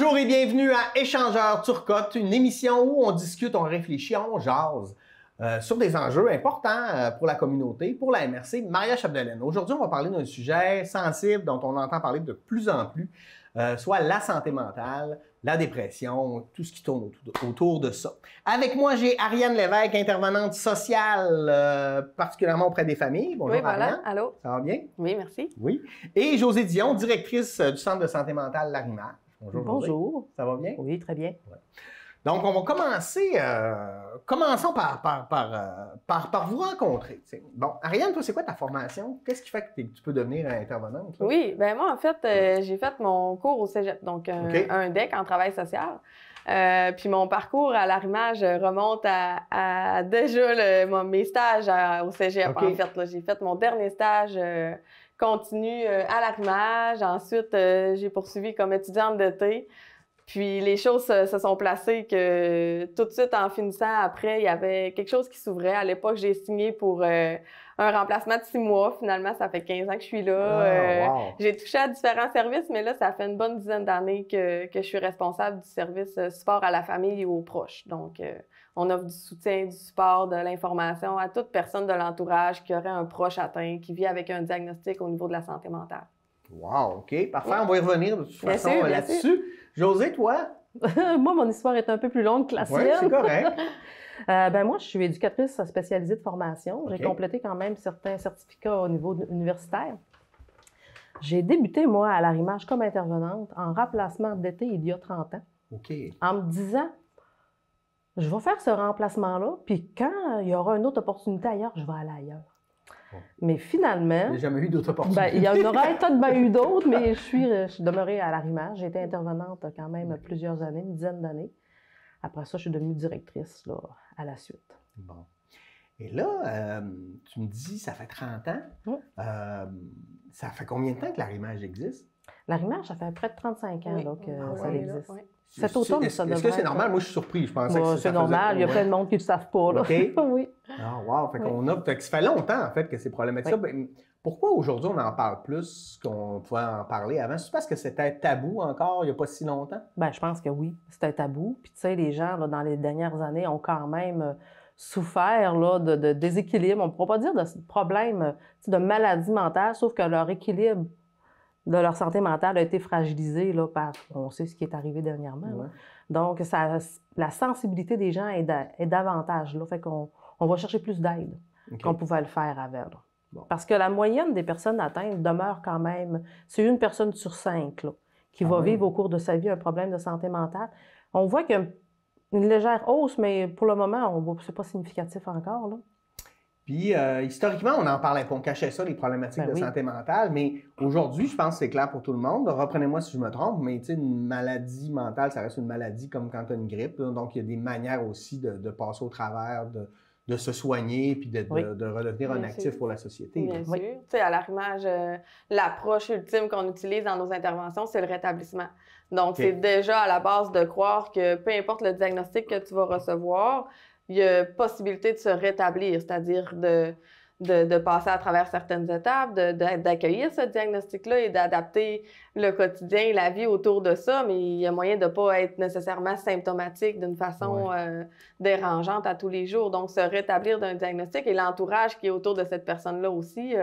Bonjour et bienvenue à Échangeurs Turcotte, une émission où on discute, on réfléchit, on jase sur des enjeux importants pour la communauté, pour la MRC. Maria Chapdelaine. Aujourd'hui, on va parler d'un sujet sensible dont on entend parler de plus en plus, soit la santé mentale, la dépression, tout ce qui tourne autour de ça. Avec moi, j'ai Ariane Lévesque, intervenante sociale, particulièrement auprès des familles. Bonjour, oui, voilà. Ariane. Allô? Ça va bien? Oui, merci. Oui. Et Josée Dion, directrice du Centre de santé mentale Larimage. Bonjour, Bonjour. Josée. Ça va bien? Oui, très bien. Ouais. Donc, on va commencer. Commençons par vous rencontrer. T'sais. Bon, Ariane, toi, c'est quoi ta formation? Qu'est-ce qui fait que tu peux devenir intervenante? Là? Oui, bien moi, en fait, j'ai fait mon cours au cégep, donc un DEC en travail social. Puis mon parcours à l'Arrimage remonte à déjà mes stages au cégep, en fait. J'ai fait mon dernier stage continu à l'Arrimage. Ensuite, j'ai poursuivi comme étudiante d'été. Puis les choses se sont placées que tout de suite, en finissant après, il y avait quelque chose qui s'ouvrait. À l'époque, j'ai signé pour un remplacement de 6 mois. Finalement, ça fait 15 ans que je suis là. Wow. J'ai touché à différents services, mais là, ça fait une bonne dizaine d'années que je suis responsable du service support à la famille et aux proches. Donc, on offre du soutien, du support, de l'information à toute personne de l'entourage qui aurait un proche atteint, qui vit avec un diagnostic au niveau de la santé mentale. Wow, OK. Parfait. On va y revenir de toute façon là-dessus. Josée, toi? Moi, mon histoire est un peu plus longue que la sienne. Oui, c'est correct. Moi, je suis éducatrice spécialisée de formation. J'ai complété quand même certains certificats au niveau universitaire. J'ai débuté, moi, à l'Arrimage comme intervenante en remplacement d'été il y a 30 ans. OK. En me disant, je vais faire ce remplacement-là, puis quand il y aura une autre opportunité ailleurs, je vais aller ailleurs. Bon. Mais finalement... Il n'y a jamais eu d'autres opportunités. Il y en aurait peut-être eu d'autres, mais je suis demeurée à l'Arrimage. J'ai été intervenante quand même plusieurs années, une dizaine d'années. Après ça, je suis devenue directrice là, à la suite. Bon. Et là, tu me dis, ça fait 30 ans. Ça fait combien de temps que l'Arrimage existe? L'Arrimage, ça fait près de 35 ans là, que ça existe. Là, Cet automne, ça devrait Est-ce que c'est normal? Moi, je suis surpris. Je pensais que c'est normal. Il y a plein de monde qui ne le savent pas. Là. OK. Oui. Ah, wow. Fait qu'on a... Fait que ça fait longtemps, en fait, que ces problématiques-là... Ben, pourquoi aujourd'hui, on en parle plus qu'on pouvait en parler avant? C'est parce que c'était tabou encore, il n'y a pas si longtemps? Bien, je pense que oui. C'était tabou. Puis, tu sais, les gens, là, dans les dernières années, ont quand même souffert là, de déséquilibre. On ne pourra pas dire de problème de maladie mentale, sauf que leur équilibre de leur santé mentale a été fragilisé là, par, on sait ce qui est arrivé dernièrement. Ouais. Donc, la sensibilité des gens est davantage. Là, fait qu'on va chercher plus d'aide qu'on pouvait le faire avant. Bon. Parce que la moyenne des personnes atteintes demeure quand même, c'est 1 personne sur 5 là, qui va vivre au cours de sa vie un problème de santé mentale. On voit qu'il y a une légère hausse, mais pour le moment, c'est pas significatif encore. Là. Puis, historiquement, on n'en parlait pas, on cachait ça, les problématiques de santé mentale, mais aujourd'hui, je pense que c'est clair pour tout le monde. Reprenez-moi si je me trompe, mais tu sais, une maladie mentale, ça reste une maladie comme quand tu as une grippe. Là, donc, il y a des manières aussi de passer au travers, de se soigner, puis de redevenir un actif pour la société. Bien sûr. Tu sais, à l'Arrimage, l'approche ultime qu'on utilise dans nos interventions, c'est le rétablissement. Donc, c'est déjà à la base de croire que peu importe le diagnostic que tu vas recevoir, il y a possibilité de se rétablir, c'est-à-dire de passer à travers certaines étapes, d'accueillir ce diagnostic-là et d'adapter le quotidien et la vie autour de ça, mais il y a moyen de ne pas être nécessairement symptomatique d'une façon dérangeante à tous les jours. Donc, se rétablir d'un diagnostic et l'entourage qui est autour de cette personne-là aussi,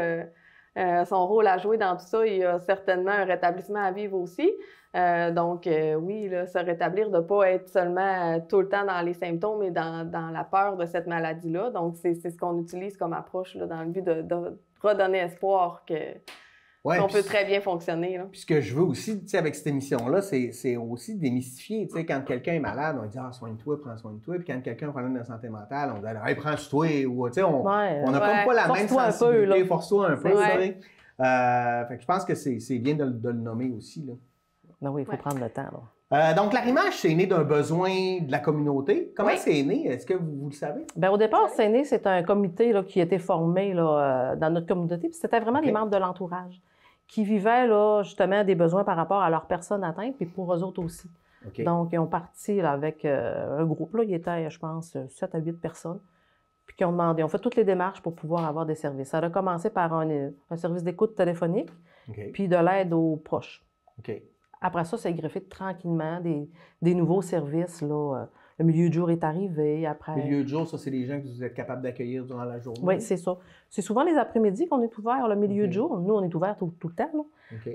son rôle à jouer dans tout ça, il y a certainement un rétablissement à vivre aussi. Oui, là, se rétablir, de ne pas être seulement tout le temps dans les symptômes et dans la peur de cette maladie-là. Donc, c'est ce qu'on utilise comme approche là, dans le but de redonner espoir qu'on peut très bien fonctionner. Là. Puis ce que je veux aussi, tu sais, avec cette émission-là, c'est aussi démystifier. Tu sais, quand quelqu'un est malade, on dit « Ah, soigne-toi, prends soin de toi. » Puis quand quelqu'un a un problème de santé mentale, on dit « Hey, prends sur toi. » Ou, tu sais, on n'a comme pas la même sensibilité. Force-toi un peu. Fait que je pense que c'est bien de le nommer aussi, là. Ben oui, il faut prendre le temps. Là. Donc, l'Arrimage, c'est né d'un besoin de la communauté. Comment c'est né? Est-ce que vous le savez? Bien, au départ, c'est né, c'est un comité là, qui a été formé là, dans notre communauté. Puis c'était vraiment les membres de l'entourage qui vivaient là, justement des besoins par rapport à leurs personnes atteintes, puis pour eux autres aussi. Donc, ils ont parti là, avec un groupe. Là, il était, je pense, 7 à 8 personnes. Puis qui ont demandé, on fait toutes les démarches pour pouvoir avoir des services. Ça a commencé par un service d'écoute téléphonique, puis de l'aide aux proches. Après ça, c'est greffé tranquillement des nouveaux services, là. Le milieu de jour est arrivé, après... Le milieu de jour, ça, c'est les gens que vous êtes capable d'accueillir durant la journée? Oui, c'est ça. C'est souvent les après-midi qu'on est ouvert, le milieu de jour. Nous, on est ouvert tout le temps, là.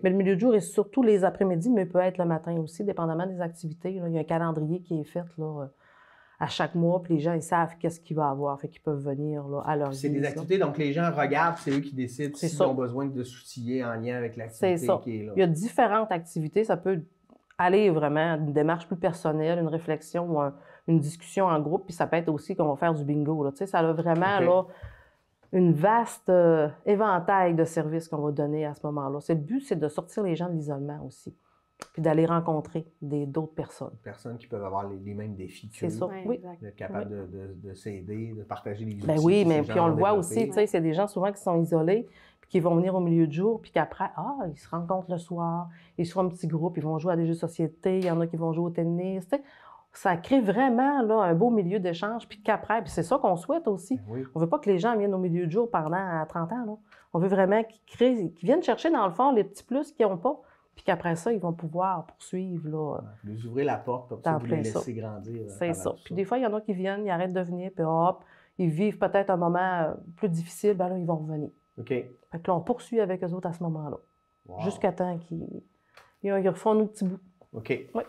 Mais le milieu de jour est surtout les après-midi, mais peut être le matin aussi, dépendamment des activités, là. Il y a un calendrier qui est fait, là, à chaque mois, puis les gens, ils savent qu'est-ce qu'il va y avoir, fait qu'ils peuvent venir, là, à leur guise. C'est des activités, donc les gens regardent, c'est eux qui décident s'ils ont besoin de s'outiller en lien avec l'activité qui est là. Il y a différentes activités, ça peut aller vraiment une démarche plus personnelle, une réflexion ou une discussion en groupe, puis ça peut être aussi qu'on va faire du bingo, là. Tu sais, ça a vraiment, là, une vaste éventail de services qu'on va donner à ce moment-là. Le but, c'est de sortir les gens de l'isolement aussi, puis d'aller rencontrer d'autres personnes. Personnes qui peuvent avoir les mêmes défis que c'est ça, oui. D'être capable de s'aider, de partager les outils. Ben oui, mais puis on le voit aussi, tu sais, c'est des gens souvent qui sont isolés, puis qui vont venir au milieu du jour, puis qu'après, ils se rencontrent le soir, ils se font un petit groupe, ils vont jouer à des jeux de société, il y en a qui vont jouer au tennis, tu sais. Ça crée vraiment là, un beau milieu d'échange, puis qu'après, puis c'est ça qu'on souhaite aussi. Oui. On ne veut pas que les gens viennent au milieu du jour pendant 30 ans. Là. On veut vraiment qu'ils viennent chercher, dans le fond, les petits plus qu'ils n'ont pas, puis qu'après ça, ils vont pouvoir poursuivre. Là, vous les ouvrez la porte, comme ça, vous les laissez grandir. C'est ça. Puis des fois, il y en a qui viennent, ils arrêtent de venir, puis hop, ils vivent peut-être un moment plus difficile, bien là, ils vont revenir. OK. Fait que là, on poursuit avec eux autres à ce moment-là. Wow. Jusqu'à temps qu'ils refont nos petits bouts. OK. Oui.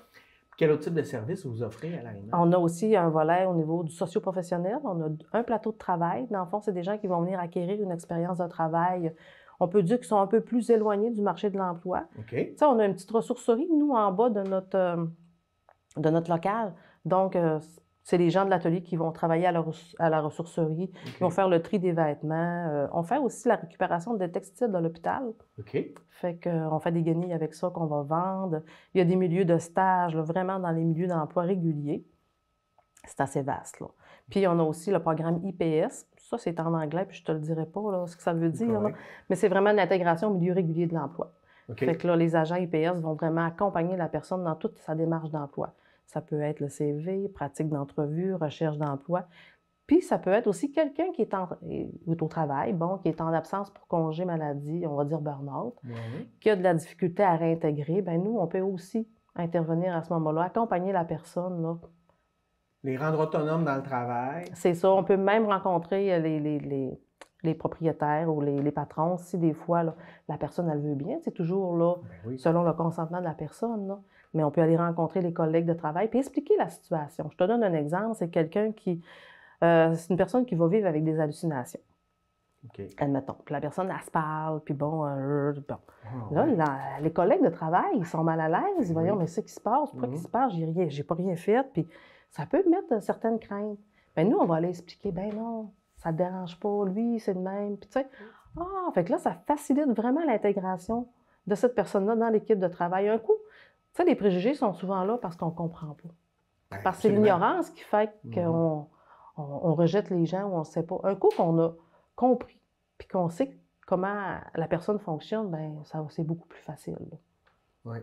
Quel autre type de service vous offrez à l'AMF? On a aussi un volet au niveau du socio-professionnel. On a un plateau de travail. Dans le fond, c'est des gens qui vont venir acquérir une expérience de travail. On peut dire qu'ils sont un peu plus éloignés du marché de l'emploi. OK. Ça, on a une petite ressourcerie, nous, en bas de notre local. Donc, c'est les gens de l'atelier qui vont travailler à la ressourcerie, qui vont faire le tri des vêtements. On fait aussi la récupération des textiles de l'hôpital. OK. Fait qu'on fait des guenilles avec ça qu'on va vendre. Il y a des milieux de stage, là, vraiment dans les milieux d'emploi réguliers. C'est assez vaste, là. Puis on a aussi le programme IPS. Ça, c'est en anglais, puis je te le dirai pas là, ce que ça veut dire. Là. Mais c'est vraiment une intégration au milieu régulier de l'emploi. Okay. Fait que là, les agents IPS vont vraiment accompagner la personne dans toute sa démarche d'emploi. Ça peut être le CV, pratique d'entrevue, recherche d'emploi. Puis ça peut être aussi quelqu'un qui est au travail, qui est en absence pour congé maladie, on va dire burn-out, qui a de la difficulté à réintégrer. Bien, nous, on peut aussi intervenir à ce moment-là, accompagner la personne, là. Les rendre autonomes dans le travail. C'est ça. On peut même rencontrer les propriétaires ou les patrons si des fois, là, la personne, elle veut bien. C'est toujours là, selon le consentement de la personne, là. Mais on peut aller rencontrer les collègues de travail puis expliquer la situation. Je te donne un exemple. C'est quelqu'un qui... c'est une personne qui va vivre avec des hallucinations. Okay. Admettons. Puis la personne, elle se parle, puis bon. Les collègues de travail, ils sont mal à l'aise. Ils vont dire, mais c'est ce qui se passe? Pourquoi qu'il se passe? J'ai pas rien fait. Puis ça peut mettre certaines craintes. Bien, nous, on va aller expliquer, ben non, ça ne te dérange pas, lui, c'est le même. Puis tu sais, fait que là, ça facilite vraiment l'intégration de cette personne-là dans l'équipe de travail. Un coup, tu sais, les préjugés sont souvent là parce qu'on ne comprend pas. Parce que c'est l'ignorance qui fait qu'on rejette les gens ou on ne sait pas. Un coup qu'on a compris, puis qu'on sait comment la personne fonctionne, bien, c'est beaucoup plus facile. Oui.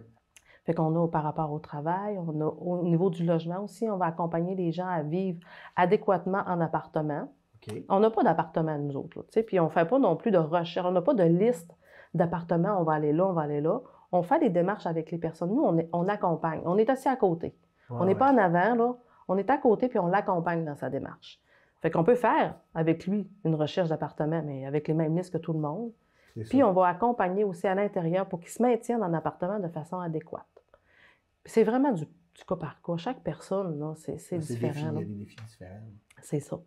Fait qu'on a par rapport au travail, on a au niveau du logement aussi, on va accompagner les gens à vivre adéquatement en appartement. Okay. On n'a pas d'appartement, nous autres, là, puis on ne fait pas non plus de recherche, on n'a pas de liste d'appartements, on va aller là, on va aller là. On fait des démarches avec les personnes. Nous, on accompagne. On est assis à côté. On n'est pas en avant, là. On est à côté, puis on l'accompagne dans sa démarche. Fait qu'on peut faire avec lui une recherche d'appartement, mais avec les mêmes listes que tout le monde. Puis on va accompagner aussi à l'intérieur pour qu'il se maintienne en appartement de façon adéquate. C'est vraiment du cas par cas. Chaque personne, là, c'est différent. Il y a des défis différents. C'est ça.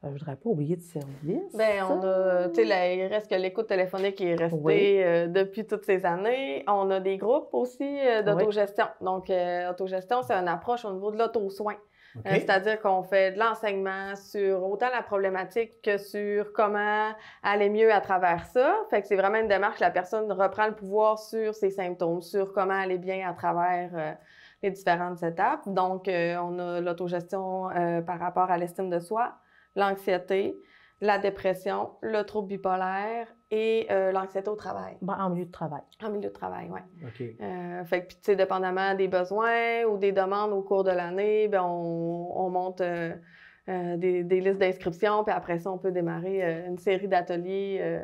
Je ne voudrais pas oublier de service. Bien, on a, tu sais, il reste que l'écoute téléphonique qui est restée depuis toutes ces années. On a des groupes aussi d'autogestion. Donc, autogestion, c'est une approche au niveau de l'auto-soin. Okay. C'est-à-dire qu'on fait de l'enseignement sur autant la problématique que sur comment aller mieux à travers ça. Fait que c'est vraiment une démarche, la personne reprend le pouvoir sur ses symptômes, sur comment aller bien à travers les différentes étapes. Donc, on a l'autogestion par rapport à l'estime de soi, l'anxiété, la dépression, le trouble bipolaire et l'anxiété au travail. En milieu de travail. En milieu de travail, oui. OK. Fait que, puis, tu sais, dépendamment des besoins ou des demandes au cours de l'année, bien, on monte des listes d'inscription, puis après ça, on peut démarrer une série d'ateliers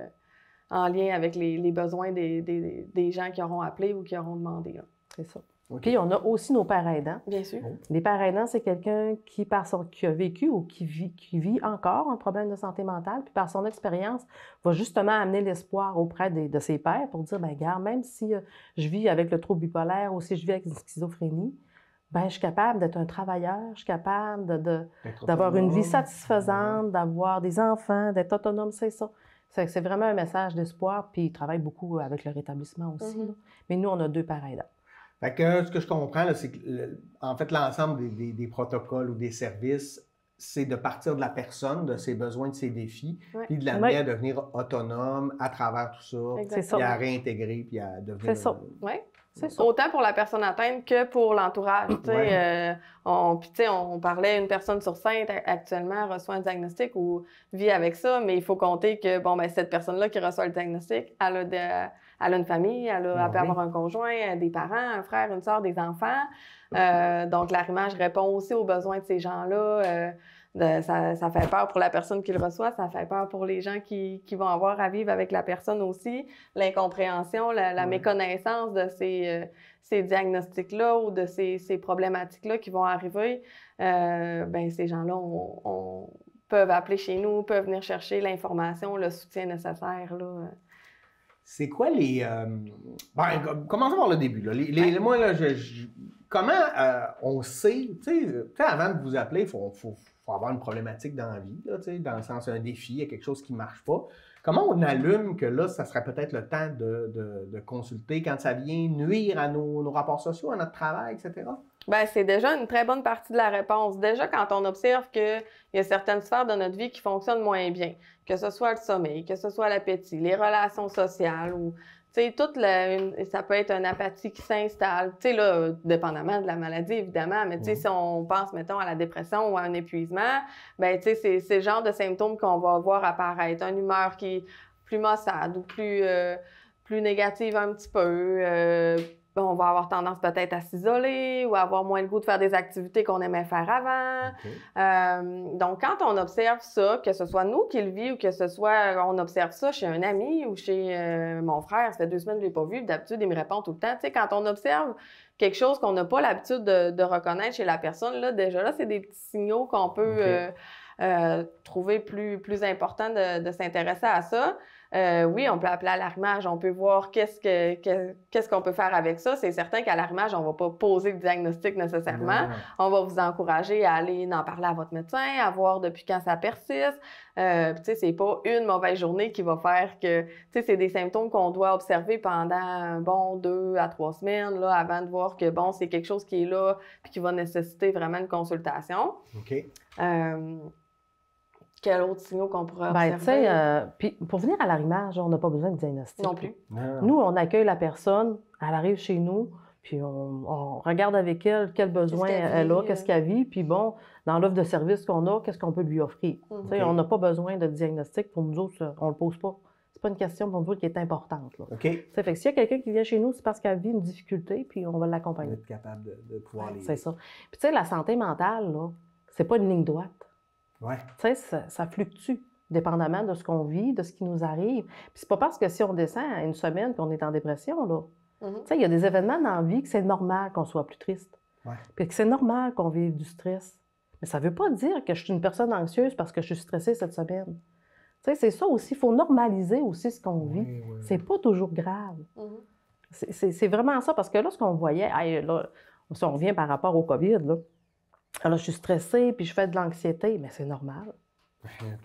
en lien avec les besoins des gens qui auront appelé ou qui auront demandé. Là. C'est ça. OK. Puis, on a aussi nos pères aidants. Bien sûr. Les pères aidants, c'est quelqu'un qui a vécu ou qui vit encore un problème de santé mentale, puis par son expérience, va justement amener l'espoir auprès de ses pairs pour dire, bien, regarde, même si je vis avec le trouble bipolaire ou si je vis avec une schizophrénie, bien, je suis capable d'être un travailleur, je suis capable d'avoir une vie satisfaisante, d'avoir des enfants, d'être autonome, c'est ça. C'est vraiment un message d'espoir, puis ils travaillent beaucoup avec le rétablissement aussi. Mm-hmm. Mais nous, on a 2 pères aidants. Fait que ce que je comprends, c'est que en fait, l'ensemble des protocoles ou des services, c'est de partir de la personne, de ses besoins, de ses défis, puis de l'amener à devenir autonome à travers tout ça, puis à réintégrer, puis à devenir... C'est ça. Oui. C'est ça. Autant pour la personne atteinte que pour l'entourage. On parlait, une personne sur 5 actuellement reçoit un diagnostic ou vit avec ça, mais il faut compter que cette personne-là qui reçoit le diagnostic, elle a une famille, elle peut avoir un conjoint, des parents, un frère, une sœur, des enfants. Donc, l'arrimage répond aussi aux besoins de ces gens-là. Ça fait peur pour la personne qui le reçoit, ça fait peur pour les gens qui vont avoir à vivre avec la personne aussi. L'incompréhension, la méconnaissance de ces diagnostics-là ou de ces problématiques-là qui vont arriver, ces gens-là peuvent appeler chez nous, peuvent venir chercher l'information, le soutien nécessaire, là. C'est quoi les... commençons par le début. Là. Moi, là, comment on sait... Tu sais, avant de vous appeler, il faut avoir une problématique dans la vie, là, dans le sens un défi, il y a quelque chose qui ne marche pas. Comment on allume que là, ça serait peut-être le temps de consulter quand ça vient nuire à nos rapports sociaux, à notre travail, etc.? Bien, c'est déjà une très bonne partie de la réponse. Déjà, quand on observe qu'il y a certaines sphères de notre vie qui fonctionnent moins bien, que ce soit le sommeil, que ce soit l'appétit, les relations sociales, ou ça peut être une apathie qui s'installe, dépendamment de la maladie, évidemment, mais si on pense, mettons, à la dépression ou à un épuisement, c'est le genre de symptômes qu'on va voir apparaître. Une humeur qui est plus maussade ou plus négative un petit peu. On va avoir tendance peut-être à s'isoler ou à avoir moins le goût de faire des activités qu'on aimait faire avant. Okay. Donc, quand on observe ça, que ce soit nous qui le vit ou que ce soit on observe ça chez un ami ou chez mon frère, ça fait 2 semaines que je ne l'ai pas vu, d'habitude, il me répond tout le temps. Tu sais, quand on observe quelque chose qu'on n'a pas l'habitude de reconnaître chez la personne, là, déjà là, c'est des petits signaux qu'on peut trouver plus important de s'intéresser à ça. Oui, on peut appeler à l'arrimage, on peut voir qu'est-ce qu'on peut faire avec ça. C'est certain qu'à l'arrimage, on ne va pas poser le diagnostic nécessairement. Non. On va vous encourager à aller en parler à votre médecin, à voir depuis quand ça persiste. Puis, tu sais, c'est pas une mauvaise journée qui va faire que... Tu sais, c'est des symptômes qu'on doit observer pendant 2 à 3 semaines là, avant de voir que, c'est quelque chose qui est là puis qui va nécessiter vraiment une consultation. OK. Quel autre signal qu'on pourrait observer? Tu sais, puis pour venir à l'arrimage, on n'a pas besoin de diagnostic. Non plus. Nous, on accueille la personne, elle arrive chez nous, puis on regarde avec elle quel besoin elle a, qu'est-ce qu'elle vit, puis dans l'offre de service qu'on a, qu'est-ce qu'on peut lui offrir. Tu sais, on n'a pas besoin de diagnostic. Pour nous autres, on ne le pose pas. C'est pas une question pour nous autres qui est importante. Là. OK. Fait que s'il y a quelqu'un qui vient chez nous, c'est parce qu'elle vit une difficulté, puis on va l'accompagner. On va être capable de pouvoir les... C'est ça. Puis tu sais, la santé mentale, là, c'est pas une ligne droite. Ouais. Tu sais, ça fluctue, dépendamment de ce qu'on vit, de ce qui nous arrive. Puis c'est pas parce que si on descend à une semaine qu'on est en dépression, là. Tu sais, il y a des événements dans la vie que c'est normal qu'on soit plus triste. Ouais. Puis que c'est normal qu'on vive du stress. Mais ça veut pas dire que je suis une personne anxieuse parce que je suis stressée cette semaine. Tu sais, c'est ça aussi. Il faut normaliser aussi ce qu'on vit. Oui. C'est pas toujours grave. C'est vraiment ça. Parce que là, ce qu'on voyait, là, si on revient par rapport au COVID, là, alors, je suis stressée, puis je fais de l'anxiété, mais c'est normal.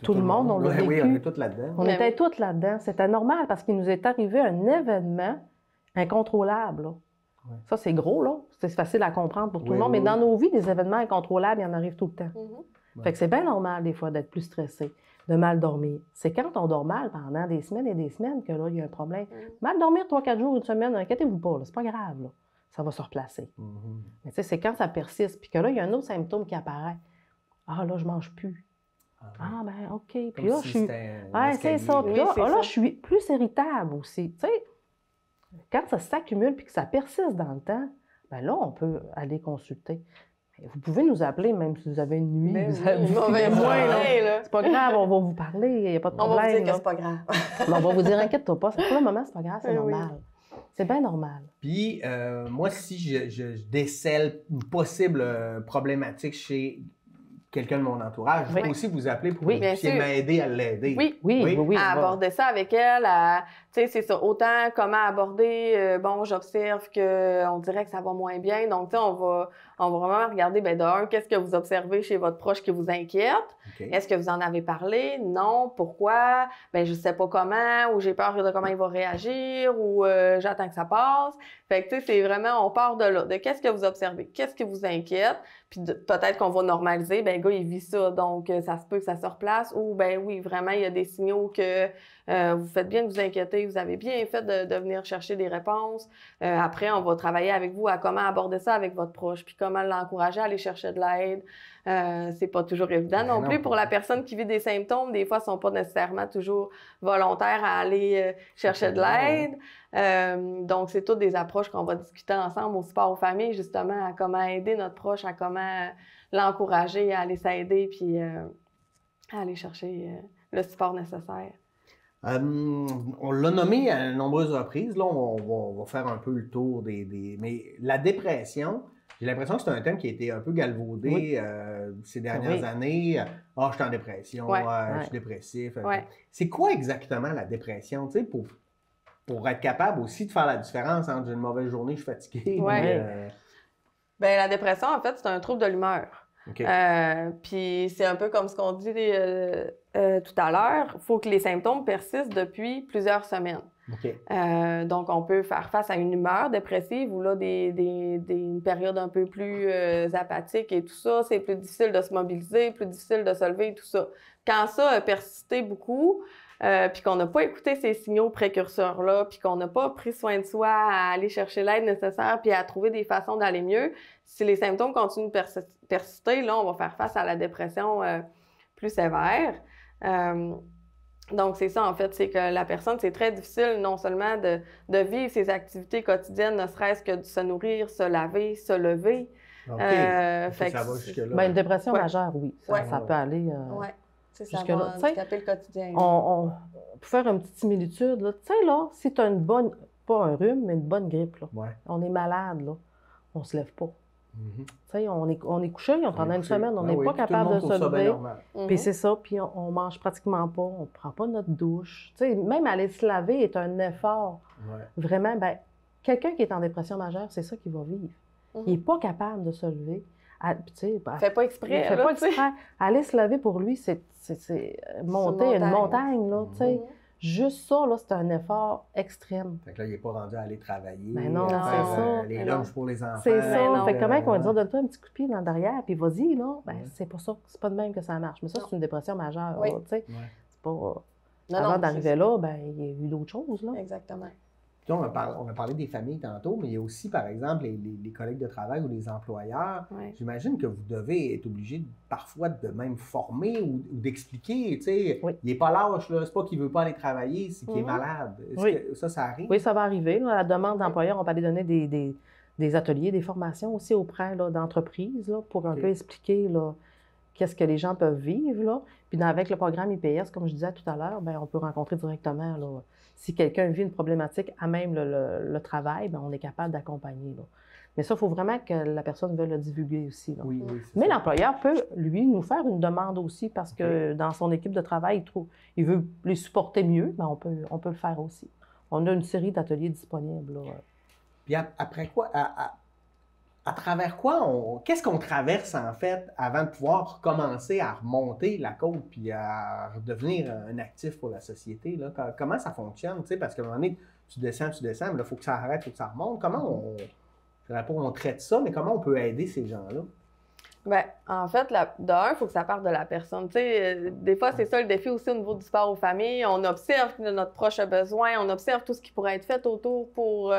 Tout le monde, on l'a vécu. Oui, on est tous là-dedans. On était tous là-dedans. C'était normal parce qu'il nous est arrivé un événement incontrôlable. Là. Ouais. Ça, c'est gros, là. C'est facile à comprendre pour tout le monde. Mais dans nos vies, des événements incontrôlables, il y en arrive tout le temps. Fait que c'est bien normal, des fois, d'être plus stressé, de mal dormir. C'est quand on dort mal pendant des semaines et des semaines que là, il y a un problème. Mal dormir 3-4 jours, une semaine, inquiétez-vous pas, là. C'est pas grave, là. Ça va se replacer. Mais tu sais, c'est quand ça persiste, puis que là, il y a un autre symptôme qui apparaît. Ah, là, je mange plus. Ah, ben OK. Puis là, je suis... Ouais, c'est ça. Puis là, je suis plus irritable aussi. Tu sais, quand ça s'accumule puis que ça persiste dans le temps, ben là, on peut aller consulter. Vous pouvez nous appeler, même si vous avez une nuit. Vous avez moins, là. C'est pas grave, on va vous parler, il n'y a pas de problème. On va vous dire que c'est pas grave. On va vous dire, inquiète-toi pas. Pour le moment, c'est pas grave, c'est normal. C'est bien normal. Puis, moi, si je décèle une possible problématique chez quelqu'un de mon entourage, je peux aussi vous appeler pour que vous puissiez m'aider à l'aider. Oui. À aborder ça avec elle, tu sais, c'est ça. Autant comment aborder, bon, j'observe qu'on dirait que ça va moins bien. Donc, tu sais, on va vraiment regarder, ben d'un, qu'est-ce que vous observez chez votre proche qui vous inquiète? Okay. Est-ce que vous en avez parlé? Non. Pourquoi? Ben je sais pas comment, ou j'ai peur de comment il va réagir, ou j'attends que ça passe. Fait que, tu sais, c'est vraiment, on part de là, de qu'est-ce que vous observez? Qu'est-ce qui vous inquiète? Puis peut-être qu'on va normaliser, ben le gars, il vit ça, donc ça se peut que ça se replace, ou ben oui, vraiment, il y a des signaux que vous faites bien de vous inquiéter, vous avez bien fait de venir chercher des réponses. Après, on va travailler avec vous à comment aborder ça avec votre proche, puis comment l'encourager à aller chercher de l'aide. C'est pas toujours évident non plus pour la personne qui vit des symptômes. Des fois, ils sont pas nécessairement toujours volontaires à aller chercher de l'aide. Donc, c'est toutes des approches qu'on va discuter ensemble au support aux familles, justement, à comment aider notre proche, à comment l'encourager à aller s'aider, puis à aller chercher le support nécessaire. On l'a nommé à nombreuses reprises. Là, on va faire un peu le tour Mais la dépression, j'ai l'impression que c'est un thème qui a été un peu galvaudé ces dernières années. Ah, je suis en dépression, je suis dépressif. C'est quoi exactement la dépression, tu sais, pour être capable aussi de faire la différence entre j'ai une mauvaise journée, je suis fatigué. Bien, la dépression, en fait, c'est un trouble de l'humeur. Okay. Puis c'est un peu comme ce qu'on dit tout à l'heure, il faut que les symptômes persistent depuis plusieurs semaines. Okay. Donc, on peut faire face à une humeur dépressive ou là, une période un peu plus apathique et tout ça. C'est plus difficile de se mobiliser, plus difficile de se lever et tout ça. Quand ça a persisté beaucoup, puis qu'on n'a pas écouté ces signaux précurseurs-là, puis qu'on n'a pas pris soin de soi à aller chercher l'aide nécessaire puis à trouver des façons d'aller mieux, si les symptômes continuent de persister, là, on va faire face à la dépression plus sévère. Donc, c'est ça, en fait, c'est que la personne, c'est très difficile non seulement de vivre ses activités quotidiennes, ne serait-ce que de se nourrir, se laver, se lever. Fait ça va jusque-là. Ben, une dépression majeure, oui. Ça peut aller ça va handicapper le quotidien. On peut faire une petite similitude. Tu sais, là, si tu as une bonne, pas un rhume, mais une bonne grippe, là, on est malade, là, on se lève pas. Tu sais, on est couché, pendant une semaine, on n'est pas capable de se lever. Puis c'est ça, puis on mange pratiquement pas, on prend pas notre douche. Tu sais, même aller se laver est un effort. Vraiment, ben quelqu'un qui est en dépression majeure, c'est ça qu'il va vivre. Il n'est pas capable de se lever. Fait pas exprès. Fait pas exprès. Aller se laver pour lui, c'est monter une montagne, là, tu sais. Juste ça, là, c'est un effort extrême. Fait que là, il n'est pas rendu à aller travailler, ben non, faire ça. Les lunchs pour les enfants. C'est ça. Fait que comment on va dire, donne-toi un petit coup de pied dans derrière, puis vas-y, là. Ben, c'est pas ça. C'est pas de même que ça marche. Mais ça, c'est une dépression majeure, tu sais. C'est pas... Avant d'arriver là, ben, il y a eu d'autres choses, là. Exactement. Puis on a parlé des familles tantôt, mais il y a aussi, par exemple, les collègues de travail ou les employeurs. J'imagine que vous devez être obligé parfois de même former ou d'expliquer, tu sais, il n'est pas lâche, là, c'est pas qu'il ne veut pas aller travailler, c'est qu'il est malade. Est-ce que ça arrive? Oui, ça va arriver. Là, à la demande d'employeurs, on peut aller donner des ateliers, des formations aussi auprès d'entreprises pour un peu expliquer là, qu'est-ce que les gens peuvent vivre. Là. Puis avec le programme IPS, comme je disais tout à l'heure, on peut rencontrer directement là, si quelqu'un vit une problématique à même le travail, on est capable d'accompagner. Mais ça, il faut vraiment que la personne veuille le divulguer aussi. Là. Mais l'employeur peut, lui, nous faire une demande aussi parce que dans son équipe de travail, il veut les supporter mieux, mais on peut le faire aussi. On a une série d'ateliers disponibles. Là. Puis après quoi, à travers quoi, qu'est-ce qu'on traverse en fait avant de pouvoir commencer à remonter la côte puis à redevenir un actif pour la société? Là? Comment ça fonctionne? Parce qu'à un moment donné, tu descends, mais là, il faut que ça arrête, il faut que ça remonte. Comment on traite ça, mais comment on peut aider ces gens-là? Bien, en fait, il faut que ça parte de la personne. Tu sais, des fois, c'est ça le défi aussi au niveau du support aux familles. On observe que notre proche a besoin, on observe tout ce qui pourrait être fait autour pour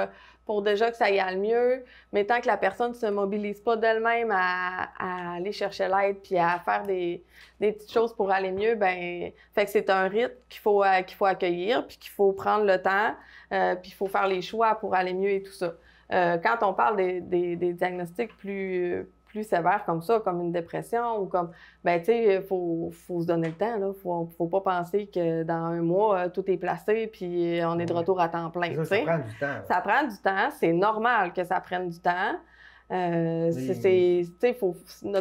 déjà que ça y aille mieux. Mais tant que la personne ne se mobilise pas d'elle-même à aller chercher l'aide puis à faire des petites choses pour aller mieux, fait que c'est un rythme qu'il faut accueillir puis qu'il faut prendre le temps puis il faut faire les choix pour aller mieux et tout ça. Quand on parle des diagnostics plus plus sévères comme ça, comme une dépression ou comme, ben tu sais, faut se donner le temps, là. Faut pas penser que dans un mois, tout est placé puis on est de retour à temps plein, tu sais. Ça prend du temps. Là. Ça prend du temps, c'est normal que ça prenne du temps. Notre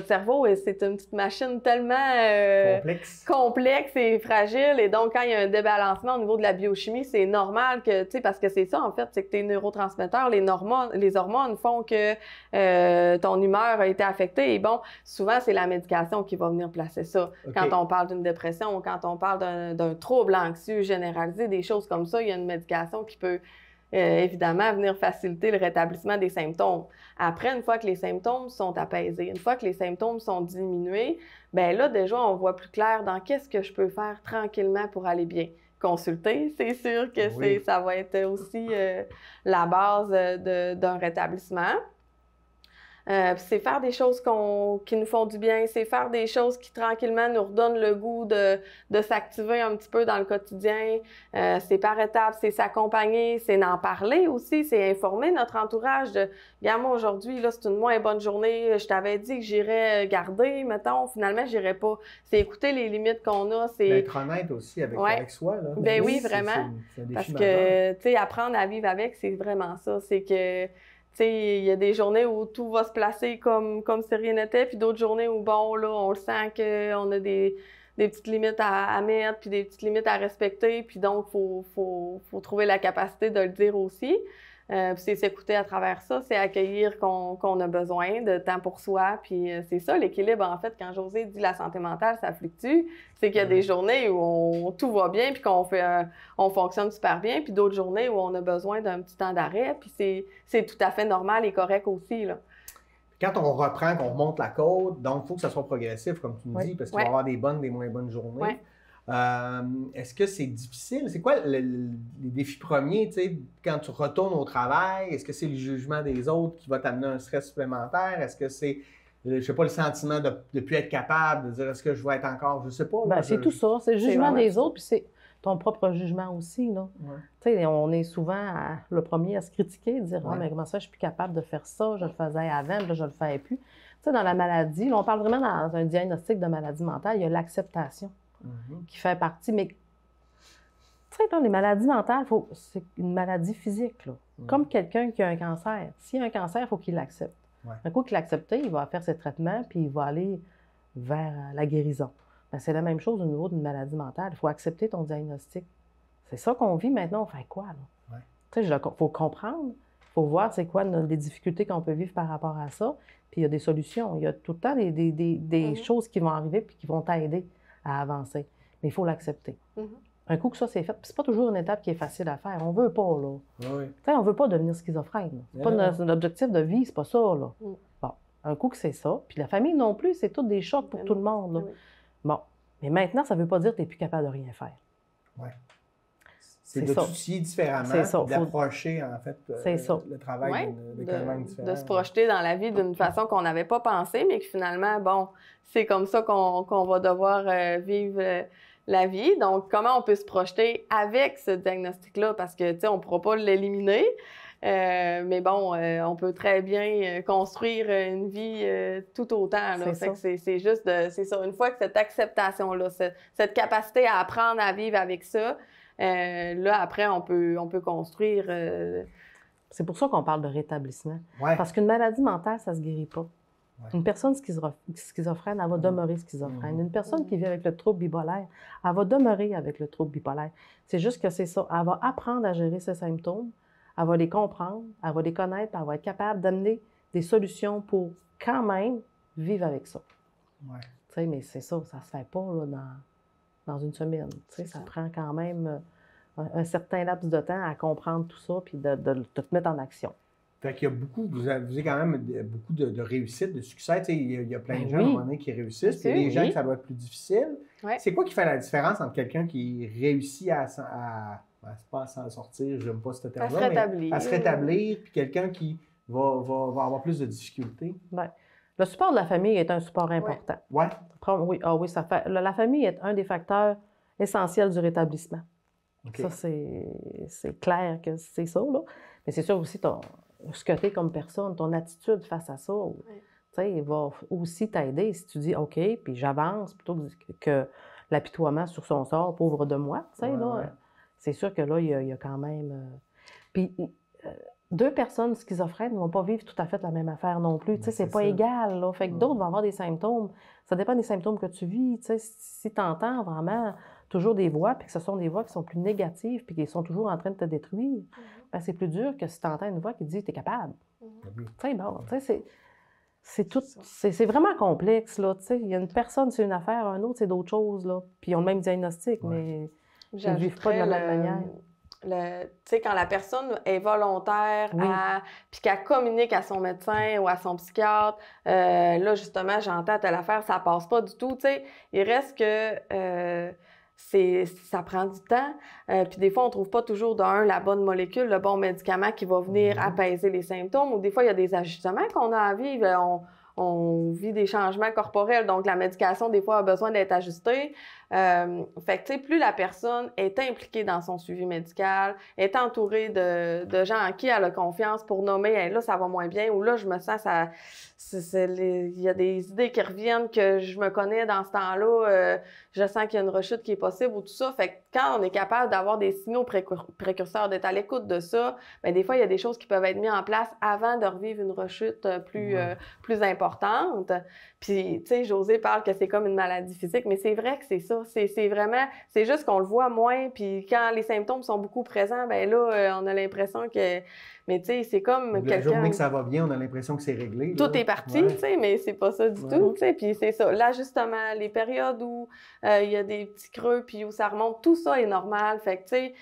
cerveau, c'est une petite machine tellement complexe et fragile. Et donc, quand il y a un débalancement au niveau de la biochimie, c'est normal que, tu sais, parce que c'est ça, en fait, c'est que tes neurotransmetteurs, les hormones font que ton humeur a été affectée. Et bon, souvent, c'est la médication qui va venir placer ça. Okay. Quand on parle d'une dépression ou quand on parle d'un trouble anxieux généralisé, des choses comme ça, il y a une médication qui peut évidemment, venir faciliter le rétablissement des symptômes. Après, une fois que les symptômes sont apaisés, une fois que les symptômes sont diminués, bien là, déjà, on voit plus clair dans qu'est-ce que je peux faire tranquillement pour aller bien. Consulter, c'est sûr que ça va être aussi la base d'un rétablissement. C'est faire des choses qui nous font du bien, c'est faire des choses qui tranquillement nous redonnent le goût de s'activer un petit peu dans le quotidien. C'est par étapes, c'est s'accompagner, c'est d'en parler aussi, c'est informer notre entourage de « Regarde, moi aujourd'hui, là, c'est une moins bonne journée, je t'avais dit que j'irais garder, mettons, finalement, j'irais pas. » C'est écouter les limites qu'on a, c'est... Être honnête aussi avec soi, là. Ben oui, vraiment. Parce que, tu sais, apprendre à vivre avec, c'est vraiment ça. C'est que... Tu sais, il y a des journées où tout va se placer comme si rien n'était, puis d'autres journées où, bon, là, on le sent qu'on a des petites limites à mettre, puis des petites limites à respecter, puis donc, faut trouver la capacité de le dire aussi. Puis c'est s'écouter à travers ça, c'est accueillir qu'on a besoin de temps pour soi, puis c'est ça, l'équilibre, en fait, quand Josée dit la santé mentale, ça fluctue, c'est qu'il y a des journées où tout va bien, puis on fonctionne super bien, puis d'autres journées où on a besoin d'un petit temps d'arrêt, puis c'est tout à fait normal et correct aussi, là. Quand on reprend, qu'on remonte la côte, donc il faut que ça soit progressif, comme tu me dis, parce qu'il va y avoir des bonnes, des moins bonnes journées. Ouais. Est-ce que c'est difficile? C'est quoi les défis premiers, tu sais, quand tu retournes au travail? Est-ce que c'est le jugement des autres qui va t'amener un stress supplémentaire? Est-ce que c'est, je sais pas, le sentiment de ne plus être capable, de dire est-ce que je vais être encore, je sais pas. Ben, c'est tout ça, c'est le jugement des autres, puis c'est ton propre jugement aussi, là. Ouais. Tu sais, on est souvent le premier à se critiquer, dire « Ah, mais comment ça, je suis plus capable de faire ça, je le faisais avant, là, je le fais plus. » Tu sais, dans la maladie, là, on parle vraiment dans un diagnostic de maladie mentale, il y a l'acceptation. Qui fait partie, mais tu sais, les maladies mentales, c'est une maladie physique, là. Comme quelqu'un qui a un cancer. S'il y a un cancer, il faut qu'il l'accepte. Un coup qu'il l'a accepté, il va faire ses traitements, puis il va aller vers la guérison. Ben, c'est la même chose au niveau d'une maladie mentale. Il faut accepter ton diagnostic. C'est ça qu'on vit maintenant, on fait quoi, là? Tu sais, il faut comprendre, il faut voir c'est quoi les difficultés qu'on peut vivre par rapport à ça, puis il y a des solutions. Il y a tout le temps des choses qui vont arriver puis qui vont t'aider à avancer. Mais il faut l'accepter. Un coup que ça, c'est fait, puis c'est pas toujours une étape qui est facile à faire. On veut pas, là. Tu sais, on veut pas devenir schizophrène. C'est pas l'objectif de vie, c'est pas ça, là. Bon, un coup que c'est ça, puis la famille non plus, c'est tout des chocs pour tout le monde, là. Bon, mais maintenant, ça veut pas dire que tu n'es plus capable de rien faire. C'est de t'outiller différemment, d'approcher, en fait, le travail de quelqu'un différent. De se projeter dans la vie d'une façon qu'on n'avait pas pensé, mais que finalement, bon, c'est comme ça qu'on va devoir vivre la vie. Donc, comment on peut se projeter avec ce diagnostic-là? Parce que, tu sais, on ne pourra pas l'éliminer. Mais bon, on peut très bien construire une vie tout autant. Là. C'est juste c'est ça. Une fois que cette acceptation-là, cette capacité à apprendre à vivre avec ça, là, après, on peut construire. C'est pour ça qu'on parle de rétablissement. Parce qu'une maladie mentale, ça ne se guérit pas. Une personne schizophrène, elle va demeurer schizophrène. Une personne qui vit avec le trouble bipolaire, elle va demeurer avec le trouble bipolaire. C'est juste que c'est ça. Elle va apprendre à gérer ses symptômes. Elle va les comprendre, elle va les connaître, elle va être capable d'amener des solutions pour quand même vivre avec ça. Tu sais, mais c'est ça, ça se fait pas là, dans une semaine. Tu sais, ça prend quand même un certain laps de temps à comprendre tout ça puis de te mettre en action. Fait qu'il y a beaucoup, vous avez quand même beaucoup de réussite, de succès. Tu sais, il y a plein de gens à un moment donné qui réussissent, puis il y a des gens que ça doit être plus difficile. C'est quoi qui fait la différence entre quelqu'un qui réussit c'est pas à s'en sortir, j'aime pas ce terme-là, mais à se rétablir, puis quelqu'un qui va avoir plus de difficultés? Le support de la famille est un support important. Oui, ça fait. La famille est un des facteurs essentiels du rétablissement. Ça, c'est clair que c'est ça, là. Mais c'est sûr aussi ce que tu es comme personne, ton attitude face à ça. il va aussi t'aider si tu dis OK, puis j'avance plutôt que l'apitoiement sur son sort, pauvre de moi. C'est sûr que là, il y a quand même. Puis, deux personnes schizophrènes ne vont pas vivre tout à fait la même affaire non plus. C'est pas égal. Là. Fait que d'autres vont avoir des symptômes. Ça dépend des symptômes que tu vis. Si tu entends vraiment toujours des voix, puis que ce sont des voix qui sont plus négatives, puis qui sont toujours en train de te détruire, ben, c'est plus dur que si tu entends une voix qui te dit « t'es capable ». C'est vraiment complexe. Là, il y a une personne, c'est une affaire, un autre, c'est d'autres choses. Là. Puis ils ont le même diagnostic, mais ils ne vivent pas de la même manière. Quand la personne est volontaire puis qu'elle communique à son médecin ou à son psychiatre, là, justement, j'entends telle affaire, ça passe pas du tout. Il reste que ça prend du temps. Puis des fois, on trouve pas toujours la bonne molécule, le bon médicament qui va venir apaiser les symptômes. Ou des fois, il y a des ajustements qu'on a à vivre. On vit des changements corporels, donc la médication, des fois, a besoin d'être ajustée. Fait que, plus la personne est impliquée dans son suivi médical, est entourée de gens en qui elle a confiance pour nommer hey, « là, ça va moins bien » ou « là, je me sens, il y a des idées qui reviennent que je me connais dans ce temps-là, je sens qu'il y a une rechute qui est possible » ou tout ça. Fait que quand on est capable d'avoir des signaux précurseurs, d'être à l'écoute de ça, bien, des fois, il y a des choses qui peuvent être mises en place avant de revivre une rechute plus importante. Puis, tu sais, Josée parle que c'est comme une maladie physique, mais c'est vrai que c'est ça. C'est vraiment, c'est juste qu'on le voit moins. Puis quand les symptômes sont beaucoup présents, ben là, on a l'impression que, mais tu sais, c'est comme quelqu'un. La journée que ça va bien, on a l'impression que c'est réglé. Tout est parti, tu sais, mais c'est pas ça du tout, tu sais. Puis c'est ça. L'ajustement, les périodes où il y a des petits creux, puis où ça remonte, tout ça est normal. Fait que, tu sais.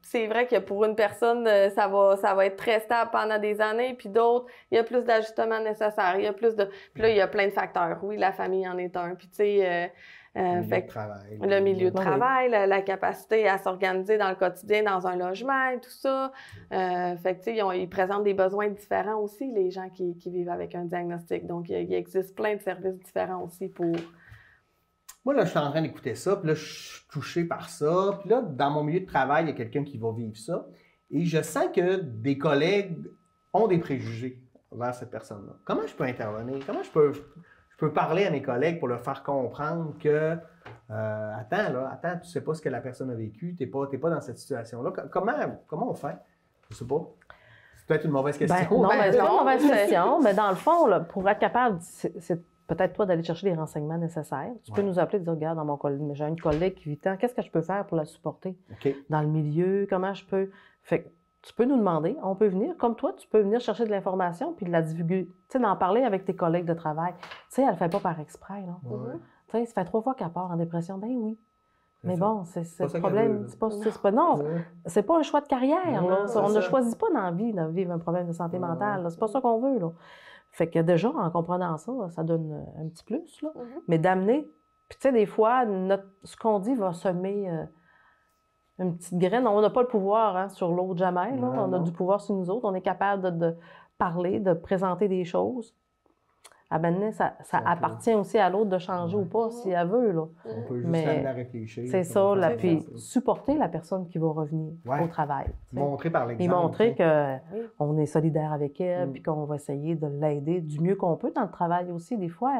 C'est vrai que pour une personne, ça va être très stable pendant des années, puis d'autres, il y a plus d'ajustements nécessaires, il y a plus de... Puis là, il y a plein de facteurs. Oui, la famille en est un, puis tu sais... le milieu de travail, la capacité à s'organiser dans le quotidien, dans un logement et tout ça. Fait que, tu sais, ils présentent des besoins différents aussi, les gens qui vivent avec un diagnostic. Donc, il existe plein de services différents aussi pour... Moi, là, je suis en train d'écouter ça, puis là, je suis touché par ça. Puis là, dans mon milieu de travail, il y a quelqu'un qui va vivre ça. Et je sens que des collègues ont des préjugés vers cette personne-là. Comment je peux intervenir? Comment je peux parler à mes collègues pour leur faire comprendre que attends, tu sais pas ce que la personne a vécu, t'es pas dans cette situation-là. Comment on fait? Je sais pas. C'est peut-être une mauvaise question. Non, mais c'est pas une mauvaise question. Mais dans le fond, là, pour être capable, c'est peut-être toi d'aller chercher les renseignements nécessaires. Tu peux nous appeler et dire, regarde, dans mon collègue, j'ai une collègue qui vit tant, qu'est-ce que je peux faire pour la supporter dans le milieu? Comment je peux... Fait que tu peux nous demander, on peut venir, comme toi, tu peux venir chercher de l'information puis de la divulguer, tu sais, d'en parler avec tes collègues de travail. Tu sais, elle le fait pas par exprès, là. Tu sais, ça fait 3 fois qu'elle part en dépression. Ben oui. Mais bon, c'est le problème. C'est pas un choix de carrière, là. On ne choisit pas dans la vie de vivre un problème de santé mentale. C'est pas ça qu'on veut, là. Fait que déjà, en comprenant ça, ça donne un petit plus, là. Mais d'amener... Puis tu sais, des fois, ce qu'on dit va semer une petite graine. On n'a pas le pouvoir sur l'autre jamais, là. On a du pouvoir sur nous autres. On est capable de parler, de présenter des choses. À maintenant, ça appartient aussi à l'autre de changer ou pas, si elle veut, là. On peut juste aller la réfléchir. C'est ça, là. Puis supporter la personne qui va revenir au travail. Montrer par l'exemple. Et montrer qu'on est solidaire avec elle, puis qu'on va essayer de l'aider du mieux qu'on peut dans le travail aussi. Des fois,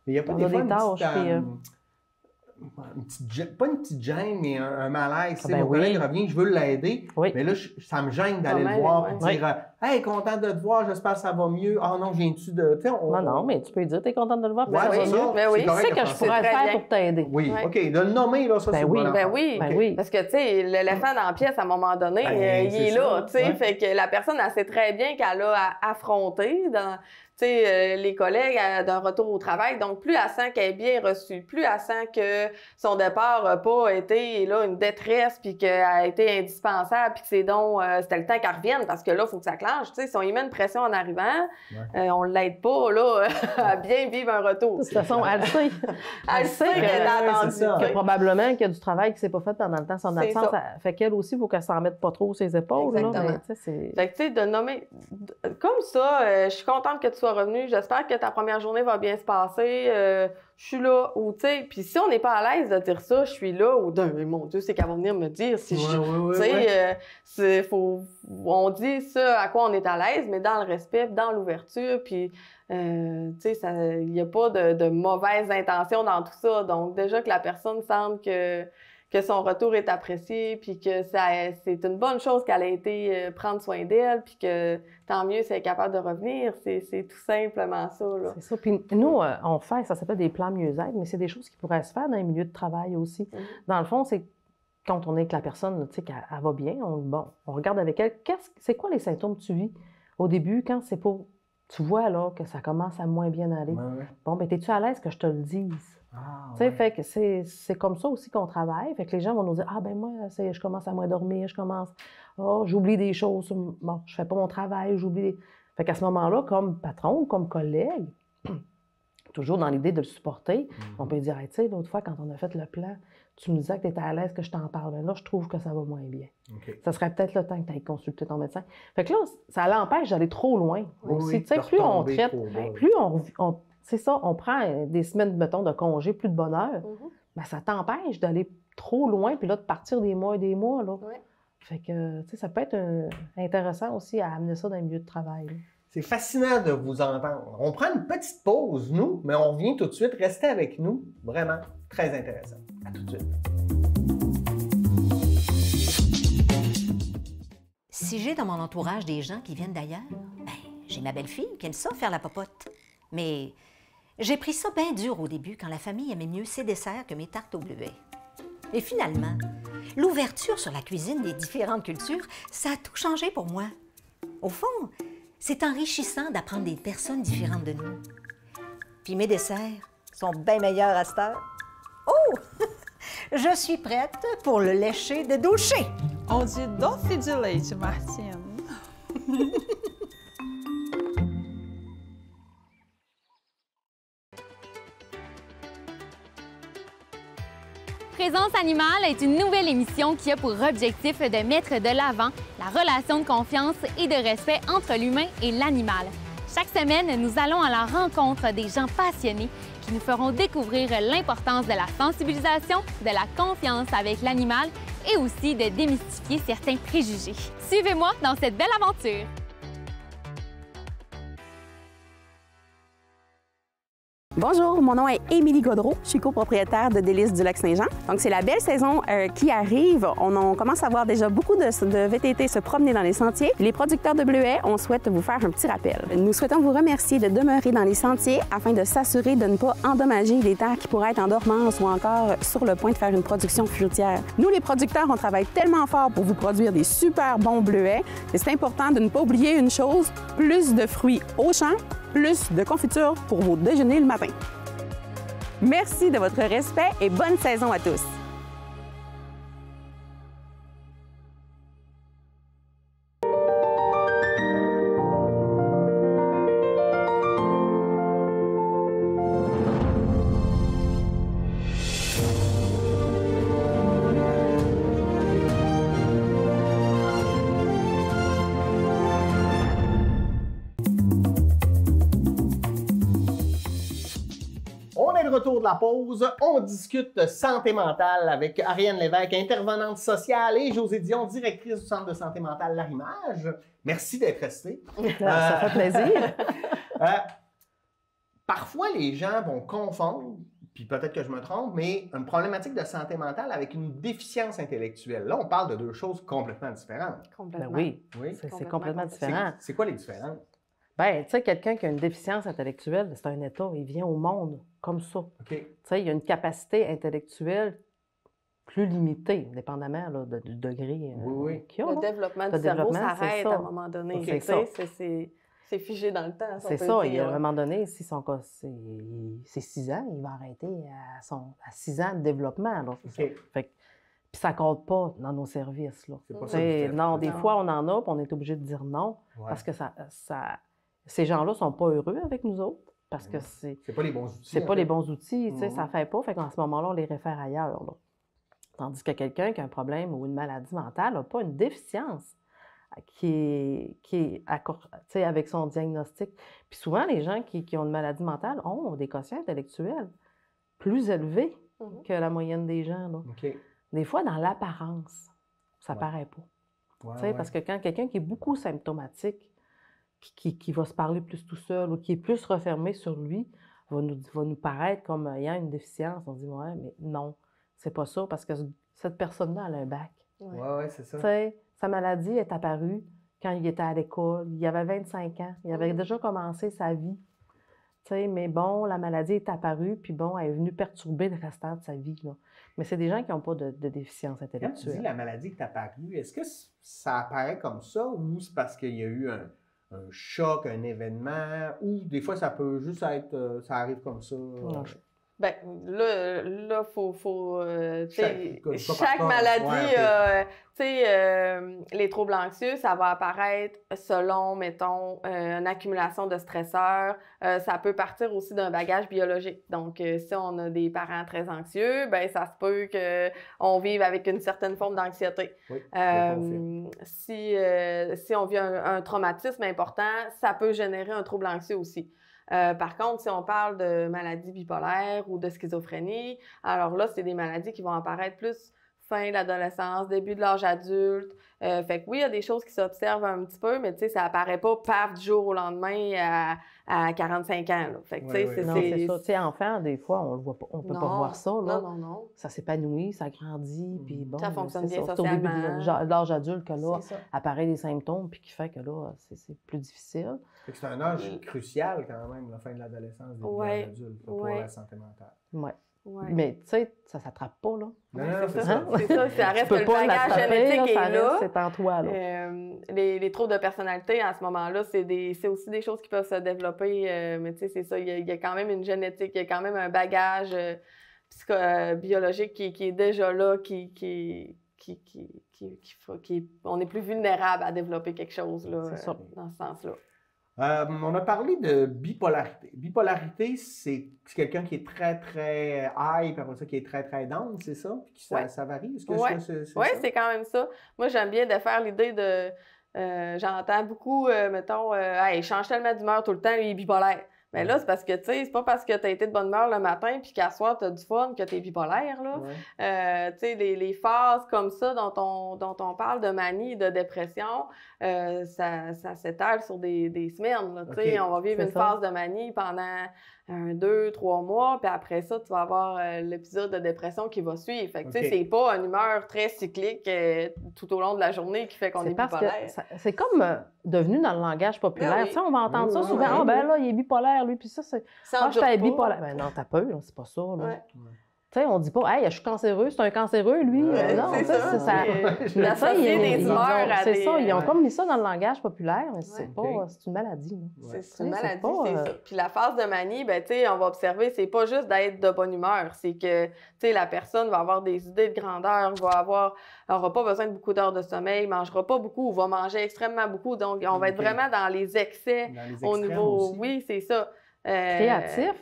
mais il n'y a pas des tâches. Pas une petite gêne, mais un malaise. Mon collègue revient, je veux l'aider, mais là, ça me gêne d'aller le voir et dire « Hey, content de te voir, j'espère que ça va mieux. Ah non, viens-tu de... » Non, mais tu peux lui dire « T'es content de le voir, puis ça va mieux. » Ben oui, c'est que je pourrais le faire pour t'aider. Oui, OK, de le nommer, là, ça, c'est bon. Ben oui, parce que, tu sais, l'éléphant dans la pièce, à un moment donné, il est là, tu sais, fait que la personne, elle sait très bien qu'elle a à affronter dans... Tu sais, les collègues d'un retour au travail. Donc, plus elle sent qu'elle est bien reçue, plus elle sent que son départ n'a pas été là, une détresse, puis qu'elle a été indispensable, puis que c'est donc, c'était le temps qu'elle revienne, parce que là, il faut que ça clenche. Tu sais, si on y met une pression en arrivant, on ne l'aide pas, là, à bien vivre un retour. De toute façon, elle sait. Elle sait qu'elle a attendu. Que probablement qu'il y a du travail qui ne s'est pas fait pendant le temps de son absence. Fait qu'elle aussi, il faut qu'elle s'en mette pas trop ses épaules. Exactement. Là, mais, fait que, tu sais, de nommer... Comme ça, je suis contente que tu sois revenue. J'espère que ta première journée va bien se passer. je suis là, ou tu sais, puis si on n'est pas à l'aise de dire ça, je suis là, ou mon Dieu, c'est qu'elle va venir me dire si tu sais, on dit ça à quoi on est à l'aise, mais dans le respect, dans l'ouverture, puis tu sais, il n'y a pas de mauvaise intention dans tout ça. Donc, déjà que la personne sente que son retour est apprécié, puis que c'est une bonne chose qu'elle ait été prendre soin d'elle, puis que tant mieux si elle est capable de revenir. C'est tout simplement ça, là. C'est ça. Puis nous, on fait, ça s'appelle des plans mieux-être, mais c'est des choses qui pourraient se faire dans les milieux de travail aussi. Dans le fond, c'est quand on est avec la personne, tu sais, qu'elle va bien, on regarde avec elle, c'est quoi les symptômes que tu vis au début, quand c'est pas... Tu vois, là, que ça commence à moins bien aller. Bon, bien, es-tu à l'aise que je te le dise? Tu sais, fait que c'est comme ça aussi qu'on travaille. Fait que les gens vont nous dire, ah, ben moi, je commence à moins dormir, j'oublie des choses, bon, je fais pas mon travail, j'oublie. Fait qu'à ce moment-là, comme patron ou comme collègue, toujours dans l'idée de le supporter, on peut dire, hey, tu sais, l'autre fois, quand on a fait le plan, tu me disais que tu étais à l'aise que je t'en parle. Ben là, je trouve que ça va moins bien. Ça serait peut-être le temps que tu ailles consulter ton médecin. Fait que là, ça l'empêche d'aller trop loin aussi. Tu sais, plus on traite, plus on c'est ça, on prend des semaines, mettons, de congé, plus de bonheur, ben ça t'empêche d'aller trop loin, puis là, de partir des mois et des mois, là. Fait que, tu sais, ça peut être intéressant aussi à amener ça dans les milieux de travail. C'est fascinant de vous entendre. On prend une petite pause, nous, mais on revient tout de suite. Restez avec nous. Vraiment très intéressant. À tout de suite. Si j'ai dans mon entourage des gens qui viennent d'ailleurs, ben, j'ai ma belle-fille qui aime ça faire la popote. Mais j'ai pris ça bien dur au début quand la famille aimait mieux ses desserts que mes tartes au bleuet. Et finalement, l'ouverture sur la cuisine des différentes cultures, ça a tout changé pour moi. Au fond, c'est enrichissant d'apprendre des personnes différentes de nous. Puis mes desserts sont bien meilleurs à cette heure. Oh! Je suis prête pour le lécher de doucher. On dit doce de leite, Martine. Présence animale est une nouvelle émission qui a pour objectif de mettre de l'avant la relation de confiance et de respect entre l'humain et l'animal. Chaque semaine, nous allons à la rencontre des gens passionnés qui nous feront découvrir l'importance de la sensibilisation, de la confiance avec l'animal et aussi de démystifier certains préjugés. Suivez-moi dans cette belle aventure! Bonjour, mon nom est Émilie Gaudreau. Je suis copropriétaire de Délices du Lac-Saint-Jean. Donc, c'est la belle saison qui arrive. On commence à voir déjà beaucoup de VTT se promener dans les sentiers. Les producteurs de bleuets, on souhaite vous faire un petit rappel. Nous souhaitons vous remercier de demeurer dans les sentiers afin de s'assurer de ne pas endommager les terres qui pourraient être en dormance ou encore sur le point de faire une production fruitière. Nous, les producteurs, on travaille tellement fort pour vous produire des super bons bleuets. Et c'est important de ne pas oublier une chose, plus de fruits au champ, plus de confiture pour vos déjeuners le matin. Merci de votre respect et bonne saison à tous! Retour de la pause, on discute santé mentale avec Ariane Lévesque, intervenante sociale, et Josée Dion, directrice du Centre de santé mentale L'Arrimage. Merci d'être restée. Ça fait plaisir. Parfois, les gens vont confondre, puis peut-être que je me trompe, mais une problématique de santé mentale avec une déficience intellectuelle. Là, on parle de deux choses complètement différentes. Ben oui, c'est complètement différent. C'est quoi les différences? Bien, tu sais, quelqu'un qui a une déficience intellectuelle, c'est un état, il vient au monde comme ça. Tu sais, il y a une capacité intellectuelle plus limitée, dépendamment là, du degré qu'il y a. Le développement du cerveau s'arrête à un moment donné. C'est figé dans le temps. C'est ça. Et à un moment donné, si son cas, c'est 6 ans, il va arrêter à 6 ans de développement. Là. Fait que, puis ça ne compte pas dans nos services. Là. C'est pas ça non, des fois, on en a, puis on est obligé de dire non, parce que ces gens-là ne sont pas heureux avec nous autres, parce que c'est pas les bons outils. C'est pas les bons outils, tu sais, ça ne fait pas. Fait qu'en ce moment-là, on les réfère ailleurs. Là. Tandis que quelqu'un qui a un problème ou une maladie mentale n'a pas une déficience qui est avec son diagnostic. Puis souvent, les gens qui ont une maladie mentale ont des quotients intellectuels. plus élevé que la moyenne des gens. Là. OK. Des fois, dans l'apparence, ça Ouais. paraît pas. Ouais, Tu sais, ouais. Parce que quand quelqu'un qui est beaucoup symptomatique, qui va se parler plus tout seul ou qui est plus refermé sur lui, va nous paraître comme ayant une déficience. On dit, ouais, mais non, c'est pas ça, parce que cette personne-là, elle a un bac. Ouais, c'est ça. Tu sais, sa maladie est apparue quand il était à l'école. Il avait 25 ans. Il avait déjà commencé sa vie. Tu sais, mais bon, la maladie est apparue, puis bon, elle est venue perturber le restant de sa vie. Là. Mais c'est des gens qui n'ont pas de déficience Quand tu dis intellectuelle. la maladie est apparue, est-ce que ça apparaît comme ça ou c'est parce qu'il y a eu un choc, un événement, ou des fois ça peut juste être, ça arrive comme ça? Non, Ben, là, faut tu sais, Chaque chaque maladie, ouais, ok. tu sais, les troubles anxieux, ça va apparaître selon, mettons, une accumulation de stresseurs. Ça peut partir aussi d'un bagage biologique. Donc, si on a des parents très anxieux, ben ça se peut qu'on vive avec une certaine forme d'anxiété. Oui, je confirme. Si on vit un traumatisme important, ça peut générer un trouble anxieux aussi. Par contre, si on parle de maladies bipolaires ou de schizophrénie, alors là, c'est des maladies qui vont apparaître plus fin de l'adolescence, début de l'âge adulte. Fait que oui, il y a des choses qui s'observent un petit peu, mais tu sais, ça apparaît pas paf du jour au lendemain à 45 ans. Là. Fait que tu sais, Ouais, ouais. Non, c'est ça. Tu sais, enfant, des fois, on le voit pas, on peut pas Non, voir ça. Là. non. Ça s'épanouit, ça grandit, puis bon. Ça fonctionne c'est bien C'est au début socialement. de l'âge adulte que là, C'est ça. apparaissent des symptômes, puis qui fait que là, c'est plus difficile. Fait que c'est un âge crucial quand même, la fin de l'adolescence, début de Ouais, l'âge adulte, pour ouais. la santé mentale. Ouais. Ouais. Mais Mais tu sais, ça s'attrape pas, là. non, C'est c'est ça. ça. C'est ça, ça reste Tu peux que le pas bagage l'attraper, génétique ça est là. reste, c'est en toi, là. Les troubles de personnalité, à ce moment-là, c'est aussi des choses qui peuvent se développer. Mais tu sais, c'est ça, il y a quand même une génétique, il y a quand même un bagage biologique qui est déjà là, on est plus vulnérable à développer quelque chose là, C'est ça. dans ce sens-là. On a parlé de bipolarité. Bipolarité, c'est quelqu'un qui est très, très high, puis après ça, qui est très, très down, c'est ça? Puis ça varie? Est-ce que Ouais. c'est Oui, ça? c'est quand même ça. Moi, j'aime bien de faire l'idée de... j'entends beaucoup, mettons, hey, il change tellement d'humeur tout le temps, il est bipolaire. Mais là, c'est parce que, tu sais, c'est pas parce que tu as été de bonne humeur le matin puis qu'à soir, tu as du fun que tu es bipolaire, là. Ouais. Tu sais, les phases comme ça dont on parle de manie, de dépression, ça s'étale sur des semaines, là. Tu sais, Ok. on va vivre C'est une ça. phase de manie pendant 2, 3 mois, puis après ça, tu vas avoir l'épisode de dépression qui va suivre. Fait que, tu sais, Ok. c'est pas une humeur très cyclique tout au long de la journée qui fait qu'on est C'est parce que bipolaire. c'est comme devenu dans le langage populaire. Ben oui. Tu sais, on va entendre ça Oui, souvent. oui, Ah, oui. ben là, il est bipolaire, lui, puis ça, c'est. Ça Ah, endure j'étais pas. bipolaire. Ben non, t'as peur, là, c'est pas ça, là. Ouais. Tu sais, on dit pas, hey, je suis cancéreux, c'est un cancéreux, lui. Ouais, non, c'est tu sais, ça. Mais tu sais, D'associer des ils ont- humeurs à c'est des- ça, ils ont Ouais. comme mis ça dans le langage populaire, mais c'est Ouais. pas, Ok. c'est une maladie. là. Ouais. C'est une Tu sais, maladie, c'est pas, c'est ça. Puis la phase de manie, ben, tu sais, on va observer, c'est pas juste d'être de bonne humeur. C'est que, tu sais, la personne va avoir des idées de grandeur, aura pas besoin de beaucoup d'heures de sommeil, mangera pas beaucoup ou va manger extrêmement beaucoup. Donc, on va être Ok. vraiment dans les excès Dans les au extrêmes niveau. aussi. Oui, c'est ça. Créatif.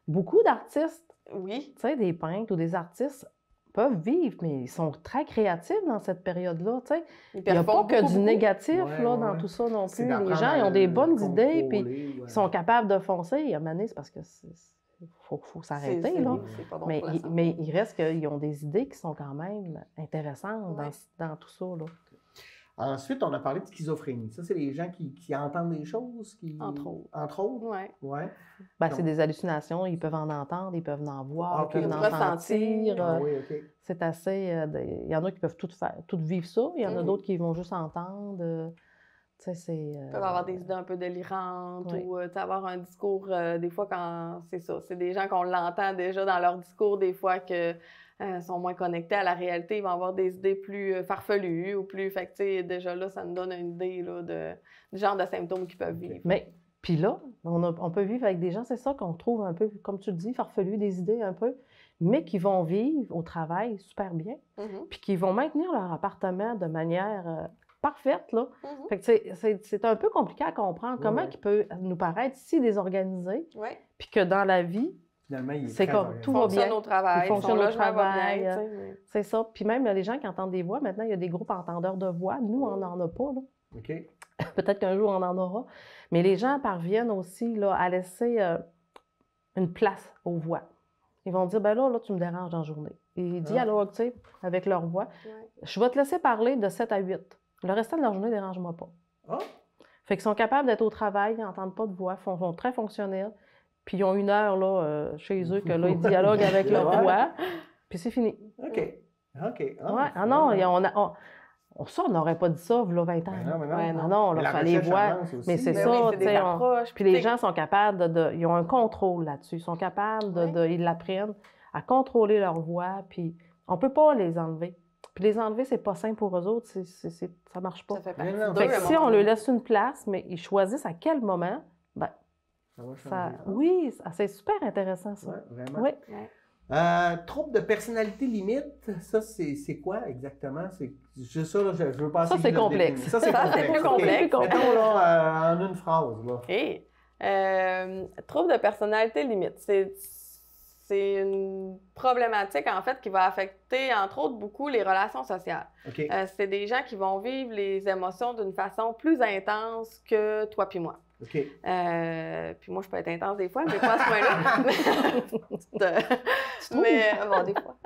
Beaucoup d'artistes, Oui. tu sais, des peintres ou des artistes peuvent vivre, mais ils sont très créatifs dans cette période-là, tu sais. Il n'y a pas que du négatif Ouais, là, ouais, dans ouais. tout ça non C'est plus. Les d'apprendre gens, ils à ont des le bonnes idées, puis contrôler, ouais. ils sont capables de foncer. Et à un moment donné, c'est parce que faut s'arrêter, là. C'est pas bon Mais, pour la santé. mais il reste qu'ils ont des idées qui sont quand même intéressantes Ouais. dans tout ça, là. Ensuite, on a parlé de schizophrénie. Ça, c'est les gens qui entendent des choses, Entre autres. Entre autres? Ouais. Ouais. Ben, Donc- c'est des hallucinations, ils peuvent en entendre, ils peuvent en voir, Ah, ok. ils peuvent en Ressentir. sentir. Ah oui, OK. C'est assez. Il y en a qui peuvent tout vivre ça, il y en a Mhm. d'autres qui vont juste entendre. Tu sais, c'est. Ils peuvent avoir des idées un peu délirantes Oui. ou tu sais, avoir un discours, des fois, quand c'est ça. C'est des gens qu'on l'entend déjà dans leur discours, des fois, que sont moins connectés à la réalité. Ils vont avoir des idées plus farfelues ou plus. Fait que, tu sais, déjà là, ça nous donne une idée là, du genre de symptômes qu'ils peuvent vivre. Mais, puis là, on peut vivre avec des gens, c'est ça qu'on trouve un peu, comme tu le dis, farfelus, des idées un peu, mais qui vont vivre au travail super bien, Mhm. puis qui vont maintenir leur appartement de manière parfaite, là. Mhm. Fait que c'est un peu compliqué à comprendre Ouais, comment ouais. il peut nous paraître si désorganisé, Ouais. puis que dans la vie, Finalement, il est C'est très comme organisé. tout va Fonctionne bien. au travail, Il fonctionne son au logement va travail, bien, tu sais, mais- c'est ça. Puis même, il y a les gens qui entendent des voix. Maintenant, il y a des groupes entendeurs de voix. Nous, on n'en a pas, là. OK. Peut-être qu'un jour, on en aura. Mais les gens parviennent aussi là, à laisser une place aux voix. Ils vont dire, ben là, tu me déranges dans la journée. Et dialoguent, tu sais, avec leur voix. Ouais. Je vais te laisser parler de 7 à 8. Le restant de la journée, dérange-moi pas. Ah. Fait qu'ils sont capables d'être au travail, ils n'entendent pas de voix, sont très fonctionnels. Puis ils ont 1 heure là, chez eux que là, ils dialoguent avec leur voix. Puis c'est fini. OK. OK. Ah, Ouais. Ah non, on n'aurait pas dit ça, là, 20 ans. Ben non, mais non. Ouais, non, Mais là, la fallait recherche voir. avance aussi. Mais c'est Ben ça, oui, c'est tu des sais. approches. Puis les gens sont capables ils ont un contrôle là-dessus. Ils sont capables ils l'apprennent à contrôler leur voix, puis on peut pas les enlever. Puis les enlever, c'est pas simple pour eux autres, ça marche pas. Ça fait Mais partie non, d'eux, Fait que à un si moment on donné. leur laisse une place, mais ils choisissent à quel moment, ben, Ça va ça... changer. Oui, c'est super intéressant, ça. Ouais, vraiment. Oui. Trouble de personnalité limite, ça, c'est quoi exactement? Je veux pas Ça, essayer c'est de le complexe. définir. Ça, c'est Ça, c'est plus complexe. OK. Mettons, là, en une phrase, là. OK. Trouble de personnalité limite, c'est une problématique, en fait, qui va affecter, entre autres, beaucoup les relations sociales. OK. C'est des gens qui vont vivre les émotions d'une façon plus intense que toi puis moi. OK. Puis moi, je peux être intense des fois, mais pas à ce point-là. mais bon, des fois.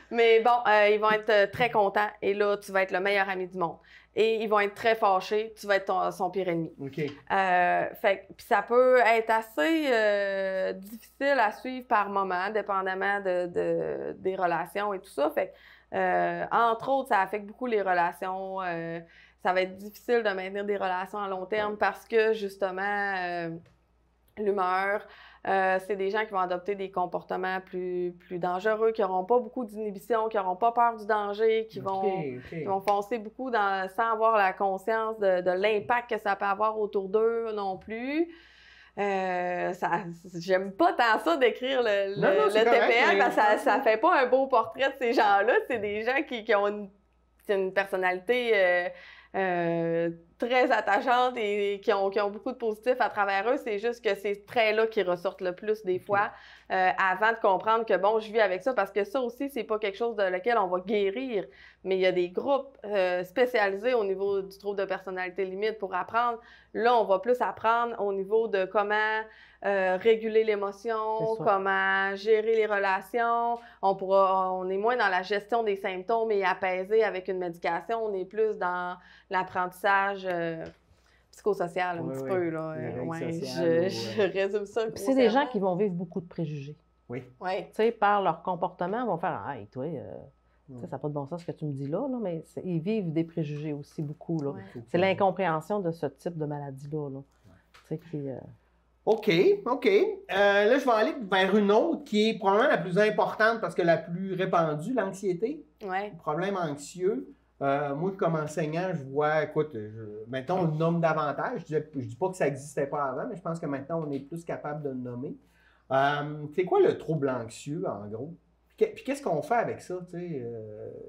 Mais bon, ils vont être très contents et là, tu vas être le meilleur ami du monde. Et ils vont être très fâchés, tu vas être son pire ennemi. OK. Puis ça peut être assez difficile à suivre par moment, dépendamment des relations et tout ça. Fait entre autres, ça affecte beaucoup les relations. Ça va être difficile de maintenir des relations à long terme parce que, justement, l'humeur, c'est des gens qui vont adopter des comportements plus dangereux, qui n'auront pas beaucoup d'inhibition, qui n'auront pas peur du danger, qui vont foncer beaucoup sans avoir la conscience de l'impact que ça peut avoir autour d'eux non plus. J'aime pas tant ça d'écrire le TPL parce que ça fait pas un beau portrait de ces gens-là. C'est des gens qui ont une personnalité très attachante et qui ont beaucoup de positifs à travers eux. C'est juste que ces traits-là qui ressortent le plus des fois avant de comprendre que, bon, je vis avec ça, parce que ça aussi, c'est pas quelque chose de lequel on va guérir, mais il y a des groupes spécialisés au niveau du trouble de personnalité limite pour apprendre. Là, on va plus apprendre au niveau de comment réguler l'émotion, comment gérer les relations. On est moins dans la gestion des symptômes et apaisé avec une médication. On est plus dans l'apprentissage psychosocial un petit peu. Là. Je résume ça. C'est des gens qui vont vivre beaucoup de préjugés. Oui. Oui. Tu sais, par leur comportement, ils vont faire « Hey, toi, ça n'a pas de bon sens ce que tu me dis là, mais ils vivent des préjugés aussi beaucoup. Là. Ouais. C'est l'incompréhension de ce type de maladie-là. Là. Tu sais, qui... OK. Là, je vais aller vers une autre qui est probablement la plus importante parce que la plus répandue, l'anxiété. Ouais. Le problème anxieux. Moi, comme enseignant, je vois, écoute, maintenant, on le nomme davantage. Je dis pas que ça n'existait pas avant, mais je pense que maintenant, on est plus capable de le nommer. C'est quoi le trouble anxieux, en gros? Puis qu'est-ce qu'on fait avec ça, tu sais,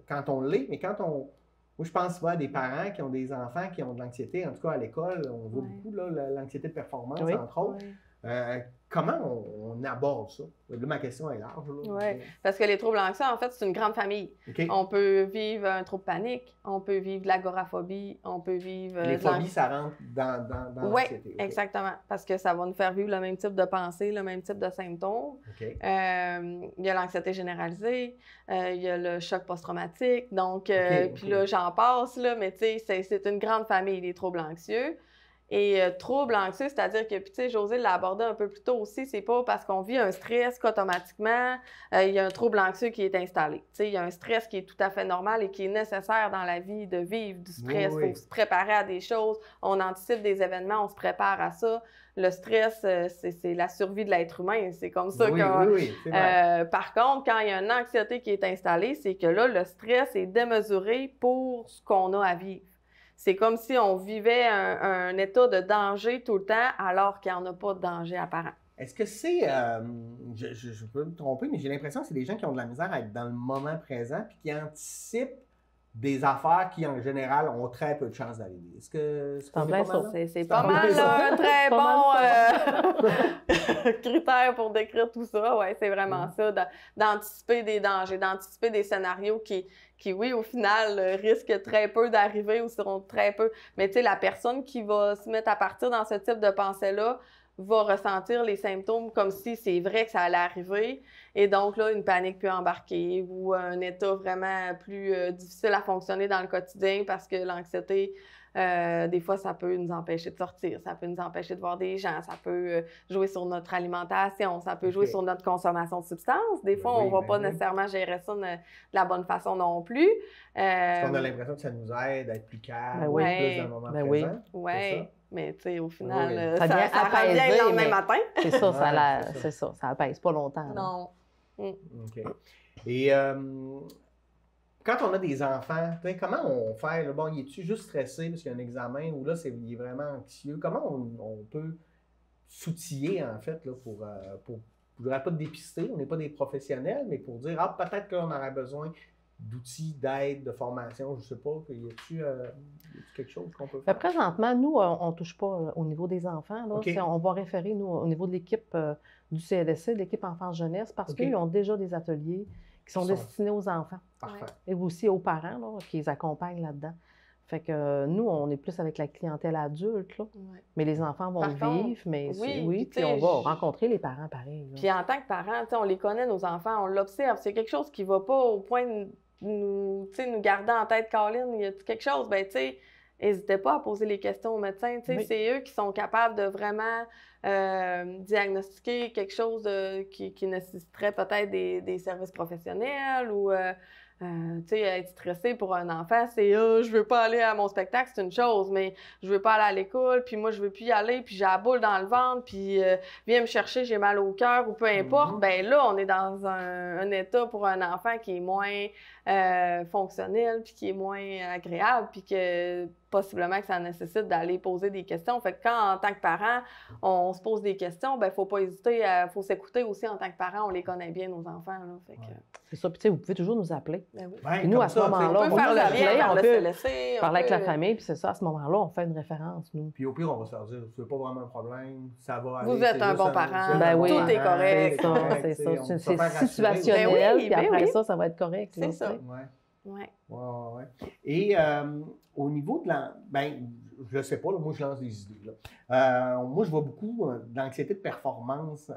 quand on l'est, mais quand on... Moi, je pense souvent à des parents qui ont des enfants qui ont de l'anxiété. En tout cas, à l'école, on voit beaucoup l'anxiété de performance, entre autres. Comment on aborde ça? Là, ma question est large. Oui, parce que les troubles anxieux, en fait, c'est une grande famille. Okay. On peut vivre un trouble panique, on peut vivre de l'agoraphobie, on peut vivre... Les phobies, ça rentre dans l'anxiété. Oui, exactement, parce que ça va nous faire vivre le même type de pensée, le même type de symptômes. Okay. Il y a l'anxiété généralisée, il y a le choc post-traumatique, donc, puis là, j'en passe, là, mais tu sais, c'est une grande famille, les troubles anxieux. Et trouble anxieux, c'est-à-dire que, puis tu sais, Josée l'a abordé un peu plus tôt aussi, c'est pas parce qu'on vit un stress qu'automatiquement, il y a un trouble anxieux qui est installé. Tu sais, il y a un stress qui est tout à fait normal et qui est nécessaire dans la vie de vivre du stress. Il faut se préparer à des choses, on anticipe des événements, on se prépare à ça. Le stress, c'est la survie de l'être humain, c'est comme ça par contre, quand il y a une anxiété qui est installée, c'est que là, le stress est démesuré pour ce qu'on a à vivre. C'est comme si on vivait un état de danger tout le temps alors qu'il n'y en a pas de danger apparent. Est-ce que c'est... je peux me tromper, mais j'ai l'impression que c'est des gens qui ont de la misère à être dans le moment présent puis qui anticipent des affaires qui, en général, ont très peu de chances d'arriver. Est-ce que c'est pas mal? C'est pas mal un très bon critère pour décrire tout ça. Oui, c'est vraiment ça, d'anticiper des dangers, d'anticiper des scénarios qui, oui, au final, risquent très peu d'arriver ou seront très peu. Mais tu sais, la personne qui va se mettre à partir dans ce type de pensée-là va ressentir les symptômes comme si c'est vrai que ça allait arriver. Et donc, là, une panique peut embarquer ou un état vraiment plus difficile à fonctionner dans le quotidien parce que l'anxiété, des fois, ça peut nous empêcher de sortir, ça peut nous empêcher de voir des gens, ça peut jouer sur notre alimentation, ça peut jouer sur notre consommation de substances. Des fois, on ne va pas nécessairement gérer ça de la bonne façon non plus. Parce qu'on a l'impression que ça nous aide à être plus calme, plus dans le moment présent. Oui. Mais tu sais, au final, ça revient le lendemain matin. C'est ça, ça apaise pas longtemps. Non. OK. Et quand on a des enfants, comment on fait? Là, bon, es-tu juste stressé parce qu'il y a un examen ou là, il est vraiment anxieux? Comment on peut s'outiller, en fait, là, pour je ne dirais pas de dépister, on n'est pas des professionnels, mais pour dire, peut-être qu'on aurait besoin d'outils, d'aide, de formation, je ne sais pas, y a-t-il quelque chose qu'on peut faire? Présentement, nous, on ne touche pas au niveau des enfants. Là. Okay. On va référer, nous, au niveau de l'équipe du CLSC, l'équipe enfance-jeunesse, parce qu'ils ont déjà des ateliers qui sont destinés aux enfants. Parfait. Et aussi aux parents là, qui les accompagnent là-dedans. Fait que nous, on est plus avec la clientèle adulte, là. Ouais. Mais les enfants vont le vivre, mais puis on va rencontrer les parents pareil. Puis en tant que parents, on les connaît, nos enfants, on l'observe. C'est quelque chose qui ne va pas au point de nous garder en tête, Caroline, il y a quelque chose, ben tu sais, n'hésitez pas à poser les questions aux médecins. C'est eux qui sont capables de vraiment diagnostiquer quelque chose qui nécessiterait peut-être des services professionnels ou être stressé pour un enfant, c'est je veux pas aller à mon spectacle, c'est une chose, mais je veux pas aller à l'école, puis moi je veux plus y aller, puis j'ai la boule dans le ventre, puis viens me chercher, j'ai mal au cœur ou peu importe. Ben là, on est dans un état pour un enfant qui est moins fonctionnel, puis qui est moins agréable, puis que possiblement que ça nécessite d'aller poser des questions. Fait que quand, en tant que parent, on se pose des questions, ben faut pas hésiter, faut s'écouter aussi en tant que parent, on les connaît bien, nos enfants. Là, fait que... C'est ça, puis vous pouvez toujours nous appeler. Ben oui. Puis nous, à ce moment-là, on peut faire le lien, on peut laisser, parler avec la famille, puis c'est ça, à ce moment-là, on fait une référence, nous. Puis au pire, on va se faire dire, c'est pas vraiment un problème, ça va aller. Vous êtes un bon parent, ben oui, tout est correct. C'est ça, c'est situationnel, puis après ça va être correct. C'est ça. Ouais. Et au niveau de je ne sais pas, là, moi je lance des idées. Là. Moi je vois beaucoup d'anxiété de performance,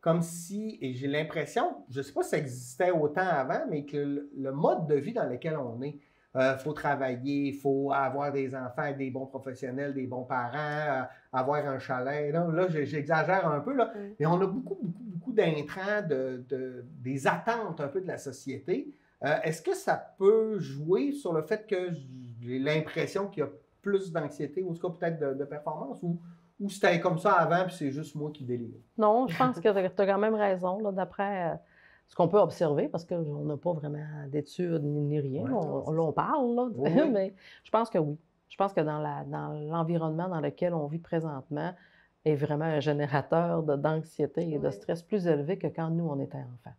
comme si, et j'ai l'impression, je ne sais pas si ça existait autant avant, mais que le mode de vie dans lequel on est, faut travailler, il faut avoir des enfants, des bons professionnels, des bons parents, avoir un chalet. Là j'exagère un peu, là, mais on a beaucoup d'intrants, des attentes un peu de la société. Est-ce que ça peut jouer sur le fait que j'ai l'impression qu'il y a plus d'anxiété, ou en tout cas peut-être de performance, ou c'était comme ça avant puis c'est juste moi qui délire? Non, je pense que tu as quand même raison, là, d'après ce qu'on peut observer, parce qu'on n'a pas vraiment d'études ni rien. On parle, là, mais je pense que oui. Je pense que dans l'environnement dans lequel on vit présentement est vraiment un générateur d'anxiété et de stress plus élevé que quand nous, on était enfants.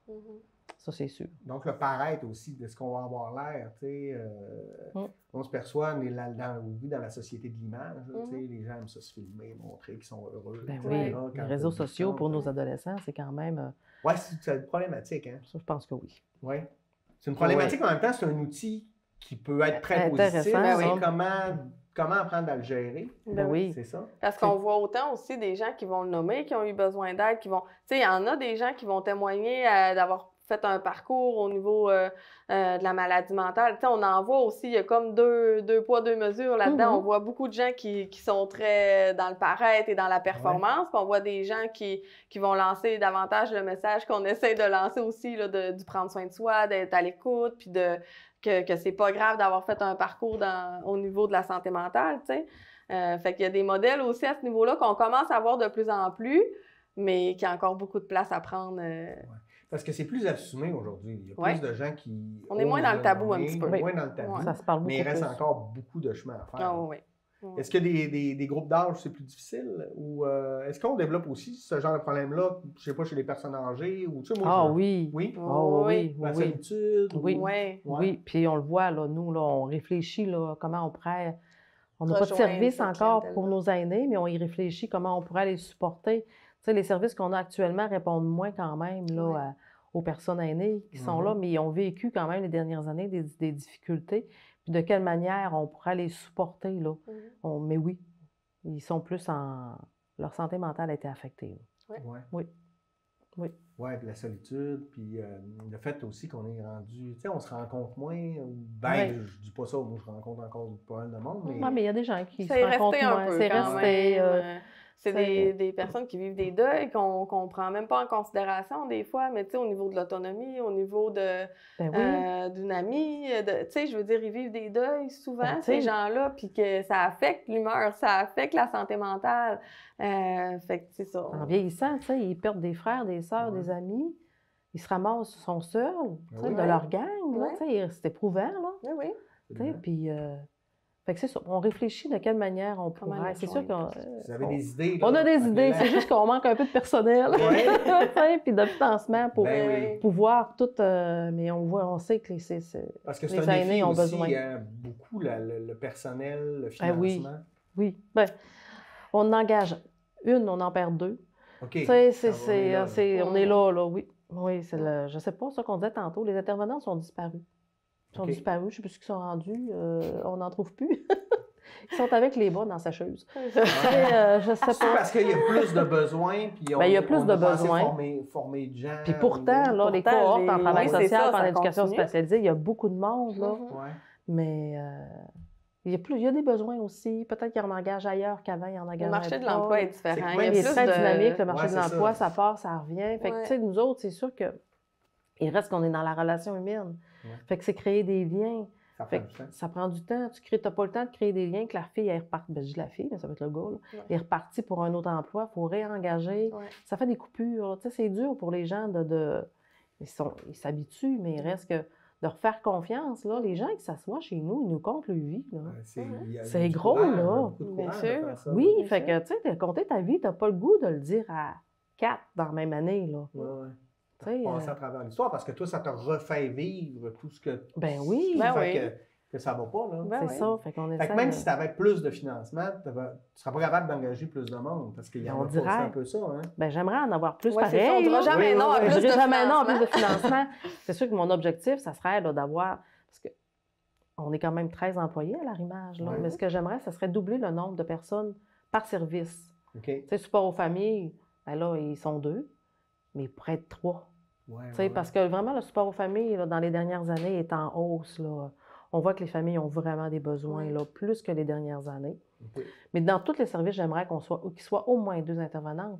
Ça, c'est sûr. Donc, le paraître aussi de ce qu'on va avoir l'air, tu sais, on se perçoit, on est dans la société de l'image, tu sais, les gens aiment ça se filmer, montrer qu'ils sont heureux. Ben oui, les réseaux sociaux pour nos adolescents, c'est quand même... Oui, c'est une problématique, hein? Ça, je pense que oui. Oui. C'est une problématique, en même temps, c'est un outil qui peut être très positif. Comment apprendre à le gérer? Ben oui. C'est ça. Parce qu'on voit autant aussi des gens qui vont le nommer, qui ont eu besoin d'aide, qui vont... Tu sais, il y en a des gens qui vont témoigner d'avoir fait un parcours au niveau de la maladie mentale. Tu sais, on en voit aussi, il y a comme deux poids, deux mesures là-dedans. On voit beaucoup de gens qui sont très dans le paraître et dans la performance. Puis on voit des gens qui vont lancer davantage le message qu'on essaie de lancer aussi, là, du prendre soin de soi, d'être à l'écoute, puis que c'est pas grave d'avoir fait un parcours au niveau de la santé mentale, tu sais. Fait qu'il y a des modèles aussi à ce niveau-là qu'on commence à voir de plus en plus, mais qu'il y a encore beaucoup de place à prendre. Parce que c'est plus assumé aujourd'hui. Il y a plus de gens qui... On est moins dans le tabou un petit peu. Moins dans le tabou. Ça se parle beaucoup mais il reste plus. Encore beaucoup de chemin à faire. Ah, oui. Est-ce que des groupes d'âge, c'est plus difficile? Ou est-ce qu'on développe aussi ce genre de problème-là, je sais pas, chez les personnes âgées? Ou, tu sais, moi, oui. Oui? La solitude? Oui. Puis on le voit, là, nous, là, on réfléchit là, comment on pourrait... On n'a pas de service encore pour nos aînés, mais on y réfléchit comment on pourrait les supporter. Tu sais, les services qu'on a actuellement répondent moins quand même là, aux personnes aînées qui sont là, mais ils ont vécu quand même les dernières années des difficultés. Puis de quelle manière on pourrait les supporter, là. Mais oui, ils sont plus leur santé mentale a été affectée. Ouais. Oui. Oui. Oui, puis la solitude, puis le fait aussi qu'on est rendu, tu sais, on se rencontre moins. Ben, je dis pas ça, moi je rencontre encore pas mal de monde, mais... Oui, mais il y a des gens qui se c'est rencontrent resté un moins. peu C'est quand resté. même. C'est des personnes qui vivent des deuils qu'on ne prend même pas en considération des fois, mais tu sais, au niveau de l'autonomie, au niveau de d'une amie, tu sais, je veux dire, ils vivent des deuils souvent, ces gens-là, puis que ça affecte l'humeur, ça affecte la santé mentale. Fait que c'est ça. En vieillissant, tu sais, ils perdent des frères, des sœurs, des amis. Ils se ramassent, sont seuls, tu sais, de leur gang, là, tu sais, c'est éprouvant, là. Oui. Tu sais, puis... Fait que c'est ça. On réfléchit de quelle manière on pourrait. C'est sûr qu'on. Vous avez des idées, là, on a des idées. C'est juste qu'on manque un peu de personnel. Puis de financement pour pouvoir tout. Mais on sait que parce que c'est les aînés ont besoin. Beaucoup le personnel, le financement. Oui. Ben, on engage une, on en perd deux. OK. Tu sais, on est là, oui. Oui, je ne sais pas ce qu'on disait tantôt. Les intervenants sont disparus. Ils sont disparus, je ne sais plus ce qu'ils sont rendus, on n'en trouve plus. Ils sont avec les bas dans la sacheuse. Je sais pas. C'est parce qu'il y a plus de besoins, puis il y a plus de besoins. Former de gens. Puis pourtant, là, les cohortes en travail social, en éducation spécialisée, il y a beaucoup de monde, là. Mais il y a des besoins aussi. Peut-être qu'ils en engagent ailleurs qu'avant, ils en engagent. Le marché de l'emploi est différent. Il est très dynamique, le marché de l'emploi, ça part, ça revient. Fait que, tu sais, nous autres, c'est sûr que il reste qu'on est dans la relation humaine. Fait que c'est créer des liens. Ça prend du temps. Tu n'as pas le temps de créer des liens, que la fille, elle reparte. Ben, je dis la fille, mais ça va être le gars. Là. Il est reparti pour un autre emploi. Il faut réengager. Ça fait des coupures. Tu sais, c'est dur pour les gens ils s'habituent, mais il reste que de refaire confiance. Là. Les gens qui s'assoient chez nous, ils nous comptent leur vie. C'est gros, là. Bien sûr. Oui, fait que, tu sais, compter ta vie, tu n'as pas le goût de le dire à 4 dans la même année, là. Passer à travers l'histoire, parce que toi, ça te refait vivre tout ce que... Ben oui! Que ça va pas, là. C'est ça, fait qu'on essaie... Fait que même si tu avais plus de financement, tu ne seras pas capable d'engager plus de monde, parce qu'il y en a aussi un peu ça, hein? Ben j'aimerais en avoir plus pareil. On ne dira jamais non à plus de financement. Jamais non à plus de financement. C'est sûr que mon objectif, ça serait d'avoir... Parce que on est quand même 13 employés à l'Arrimage, là. Mais ce que j'aimerais, ça serait doubler le nombre de personnes par service. Tu sais, support aux familles, ben là, ils sont 2. Mais près de 3. Parce que vraiment, le support aux familles, là, dans les dernières années, est en hausse. Là. On voit que les familles ont vraiment des besoins, là, plus que les dernières années. Mais dans tous les services, j'aimerais qu'il soit au moins 2 intervenantes.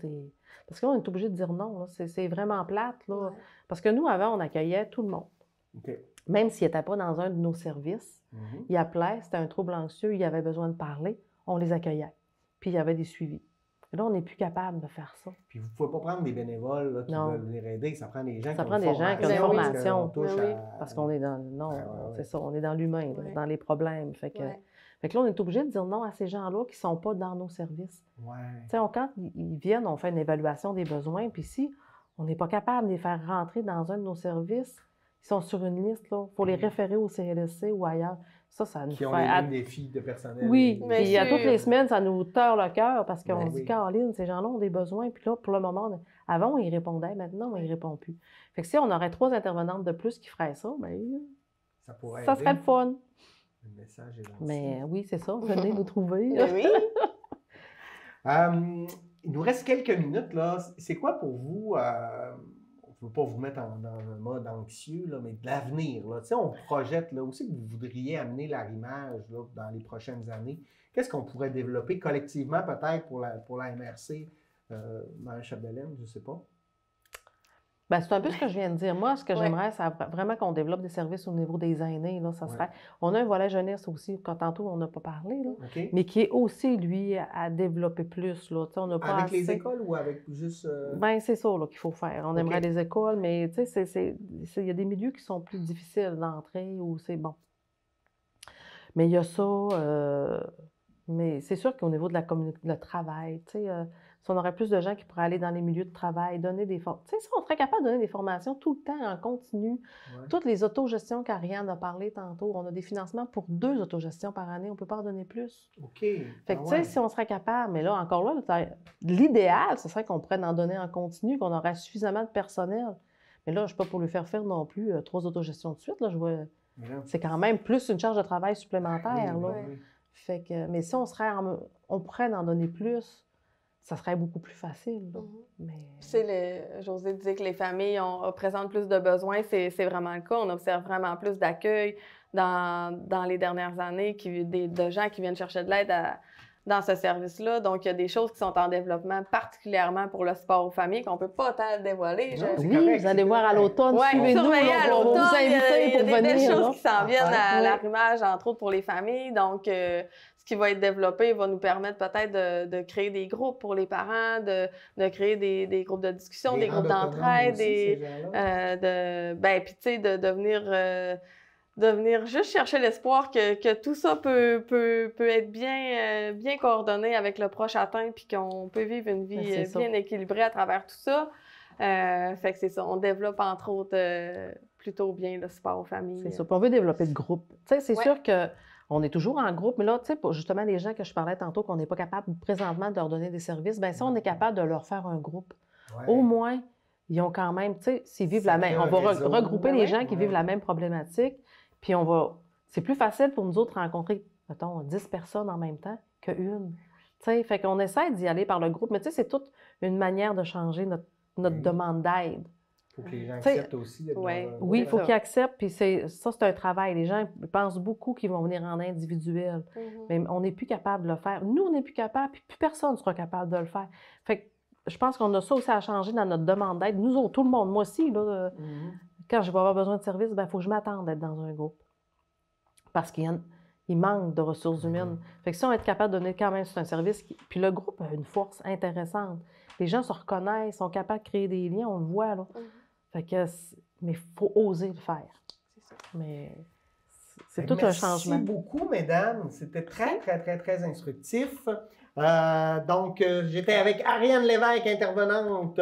Parce que là, on est obligé de dire non. C'est vraiment plate. Là. Parce que nous, avant, on accueillait tout le monde. Même s'ils n'étaient pas dans un de nos services, ils appelaient, c'était un trouble anxieux, ils avaient besoin de parler, on les accueillait. Puis il y avait des suivis. Là, on n'est plus capable de faire ça. Puis vous ne pouvez pas prendre des bénévoles là, qui veulent venir aider. Ça prend des gens qui ont une formation. Parce qu'on est dans... Non, c'est ça, on est dans l'humain, dans les problèmes. Fait que là, on est obligé de dire non à ces gens-là qui ne sont pas dans nos services. Quand ils viennent, on fait une évaluation des besoins. Puis si on n'est pas capable de les faire rentrer dans un de nos services, ils sont sur une liste, il faut les référer au CLSC ou ailleurs. Ça nous qui ont les mêmes défis de personnel. Oui, puis à toutes les semaines, ça nous tord le cœur parce qu'on se dit, Caroline, ces gens-là ont des besoins. Puis là, pour le moment, avant, ils répondaient, maintenant, ils ne répondent plus. Fait que si on aurait 3 intervenantes de plus qui feraient ça, bien, ça serait le fun. Le message est lancé. Mais oui, c'est ça, venez nous trouver. Oui. Il nous reste quelques minutes, là. C'est quoi pour vous... je ne veux pas vous mettre dans un mode anxieux, là, mais de l'avenir. On projette là, aussi que vous voudriez amener l'Arrimage dans les prochaines années. Qu'est-ce qu'on pourrait développer collectivement peut-être pour la MRC, Marie Chapdelaine, je ne sais pas? Bien, c'est un peu ce que je viens de dire. Moi, ce que j'aimerais, c'est vraiment qu'on développe des services au niveau des aînés. Là, ça serait... On a un volet jeunesse aussi, quand tantôt on n'a pas parlé, là, mais qui est aussi, lui, à développer plus. Là. On n'a pas avec les écoles ou avec juste... Bien, c'est ça qu'il faut faire. On aimerait les écoles, mais il y a des milieux qui sont plus difficiles d'entrer ou c'est bon. Mais il y a ça... mais c'est sûr qu'au niveau de le travail, si on aurait plus de gens qui pourraient aller dans les milieux de travail, donner des formations. Si on serait capable de donner des formations tout le temps en continu, toutes les autogestions qu'Ariane a parlé tantôt, on a des financements pour 2 autogestions par année, on ne peut pas en donner plus. Fait que si on serait capable, mais là, encore là, l'idéal, ce serait qu'on pourrait en donner en continu, qu'on aurait suffisamment de personnel. Mais là, je ne suis pas pour lui faire non plus 3 autogestions de suite. Là, je vois, c'est quand même plus une charge de travail supplémentaire. Fait que, mais si on pourrait en donner plus, ça serait beaucoup plus facile. Là. Mais... Josée disait que les familles présentent plus de besoins. C'est vraiment le cas. On observe vraiment plus d'accueil dans les dernières années de gens qui viennent chercher de l'aide dans ce service-là. Donc, il y a des choses qui sont en développement, particulièrement pour le support aux familles, qu'on ne peut pas tant dévoiler. Oui, vous allez voir à l'automne. Oui, surveillez à l'automne. Il y a des belles choses qui s'en viennent à l'arrimage, entre autres pour les familles. Donc, ce qui va être développé va nous permettre peut-être de créer des groupes pour les parents, de créer des groupes de discussion, des groupes d'entraide, puis tu sais, de venir juste chercher l'espoir que tout ça peut être bien coordonné avec le proche atteint, puis qu'on peut vivre une vie bien équilibrée à travers tout ça. Fait que c'est ça, on développe entre autres plutôt bien le support aux familles. C'est ça, puis on veut développer de groupe. Tu sais, c'est sûr qu'on est toujours en groupe, mais là, tu sais, pour justement les gens que je parlais tantôt qu'on n'est pas capable présentement de leur donner des services, bien ça, on est capable de leur faire un groupe. Au moins, ils ont quand même, tu sais, s'ils vivent la même... On va regrouper les gens qui vivent la même problématique. Puis c'est plus facile pour nous autres de rencontrer, mettons, 10 personnes en même temps qu'une. Tu sais, fait qu'on essaie d'y aller par le groupe, mais tu sais, c'est toute une manière de changer notre demande d'aide. Il faut que les gens acceptent aussi d'être dans un groupe. Oui, il faut qu'ils acceptent, puis ça, c'est un travail. Les gens pensent beaucoup qu'ils vont venir en individuel, mais on n'est plus capable de le faire. Nous, on n'est plus capable, puis plus personne ne sera capable de le faire. Fait que je pense qu'on a ça aussi à changer dans notre demande d'aide. Nous autres, tout le monde, moi aussi, là, quand je vais avoir besoin de service, il faut que je m'attende d'être dans un groupe. Parce qu'il manque de ressources humaines. Fait que si on est capable de donner quand même un service, puis le groupe a une force intéressante. Les gens se reconnaissent, sont capables de créer des liens, on le voit, là. Fait que, mais il faut oser le faire. C'est ça. Mais c'est tout un changement. Merci beaucoup, mesdames. C'était très, très, très, très instructif. Donc, j'étais avec Ariane Lévesque, intervenante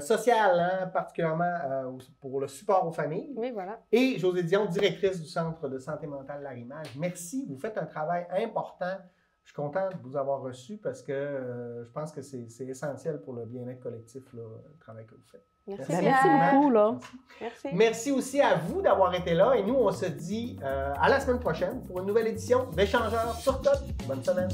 sociale, particulièrement pour le support aux familles. Oui, voilà. Et Josée Dion, directrice du Centre de santé mentale L'Arrimage. Merci, vous faites un travail important. Je suis content de vous avoir reçu parce que je pense que c'est essentiel pour le bien-être collectif, là, le travail que vous faites. Merci beaucoup. Là. Merci. Merci aussi à vous d'avoir été là. Et nous, on se dit à la semaine prochaine pour une nouvelle édition d'Échangeurs sur Côte. Bonne semaine.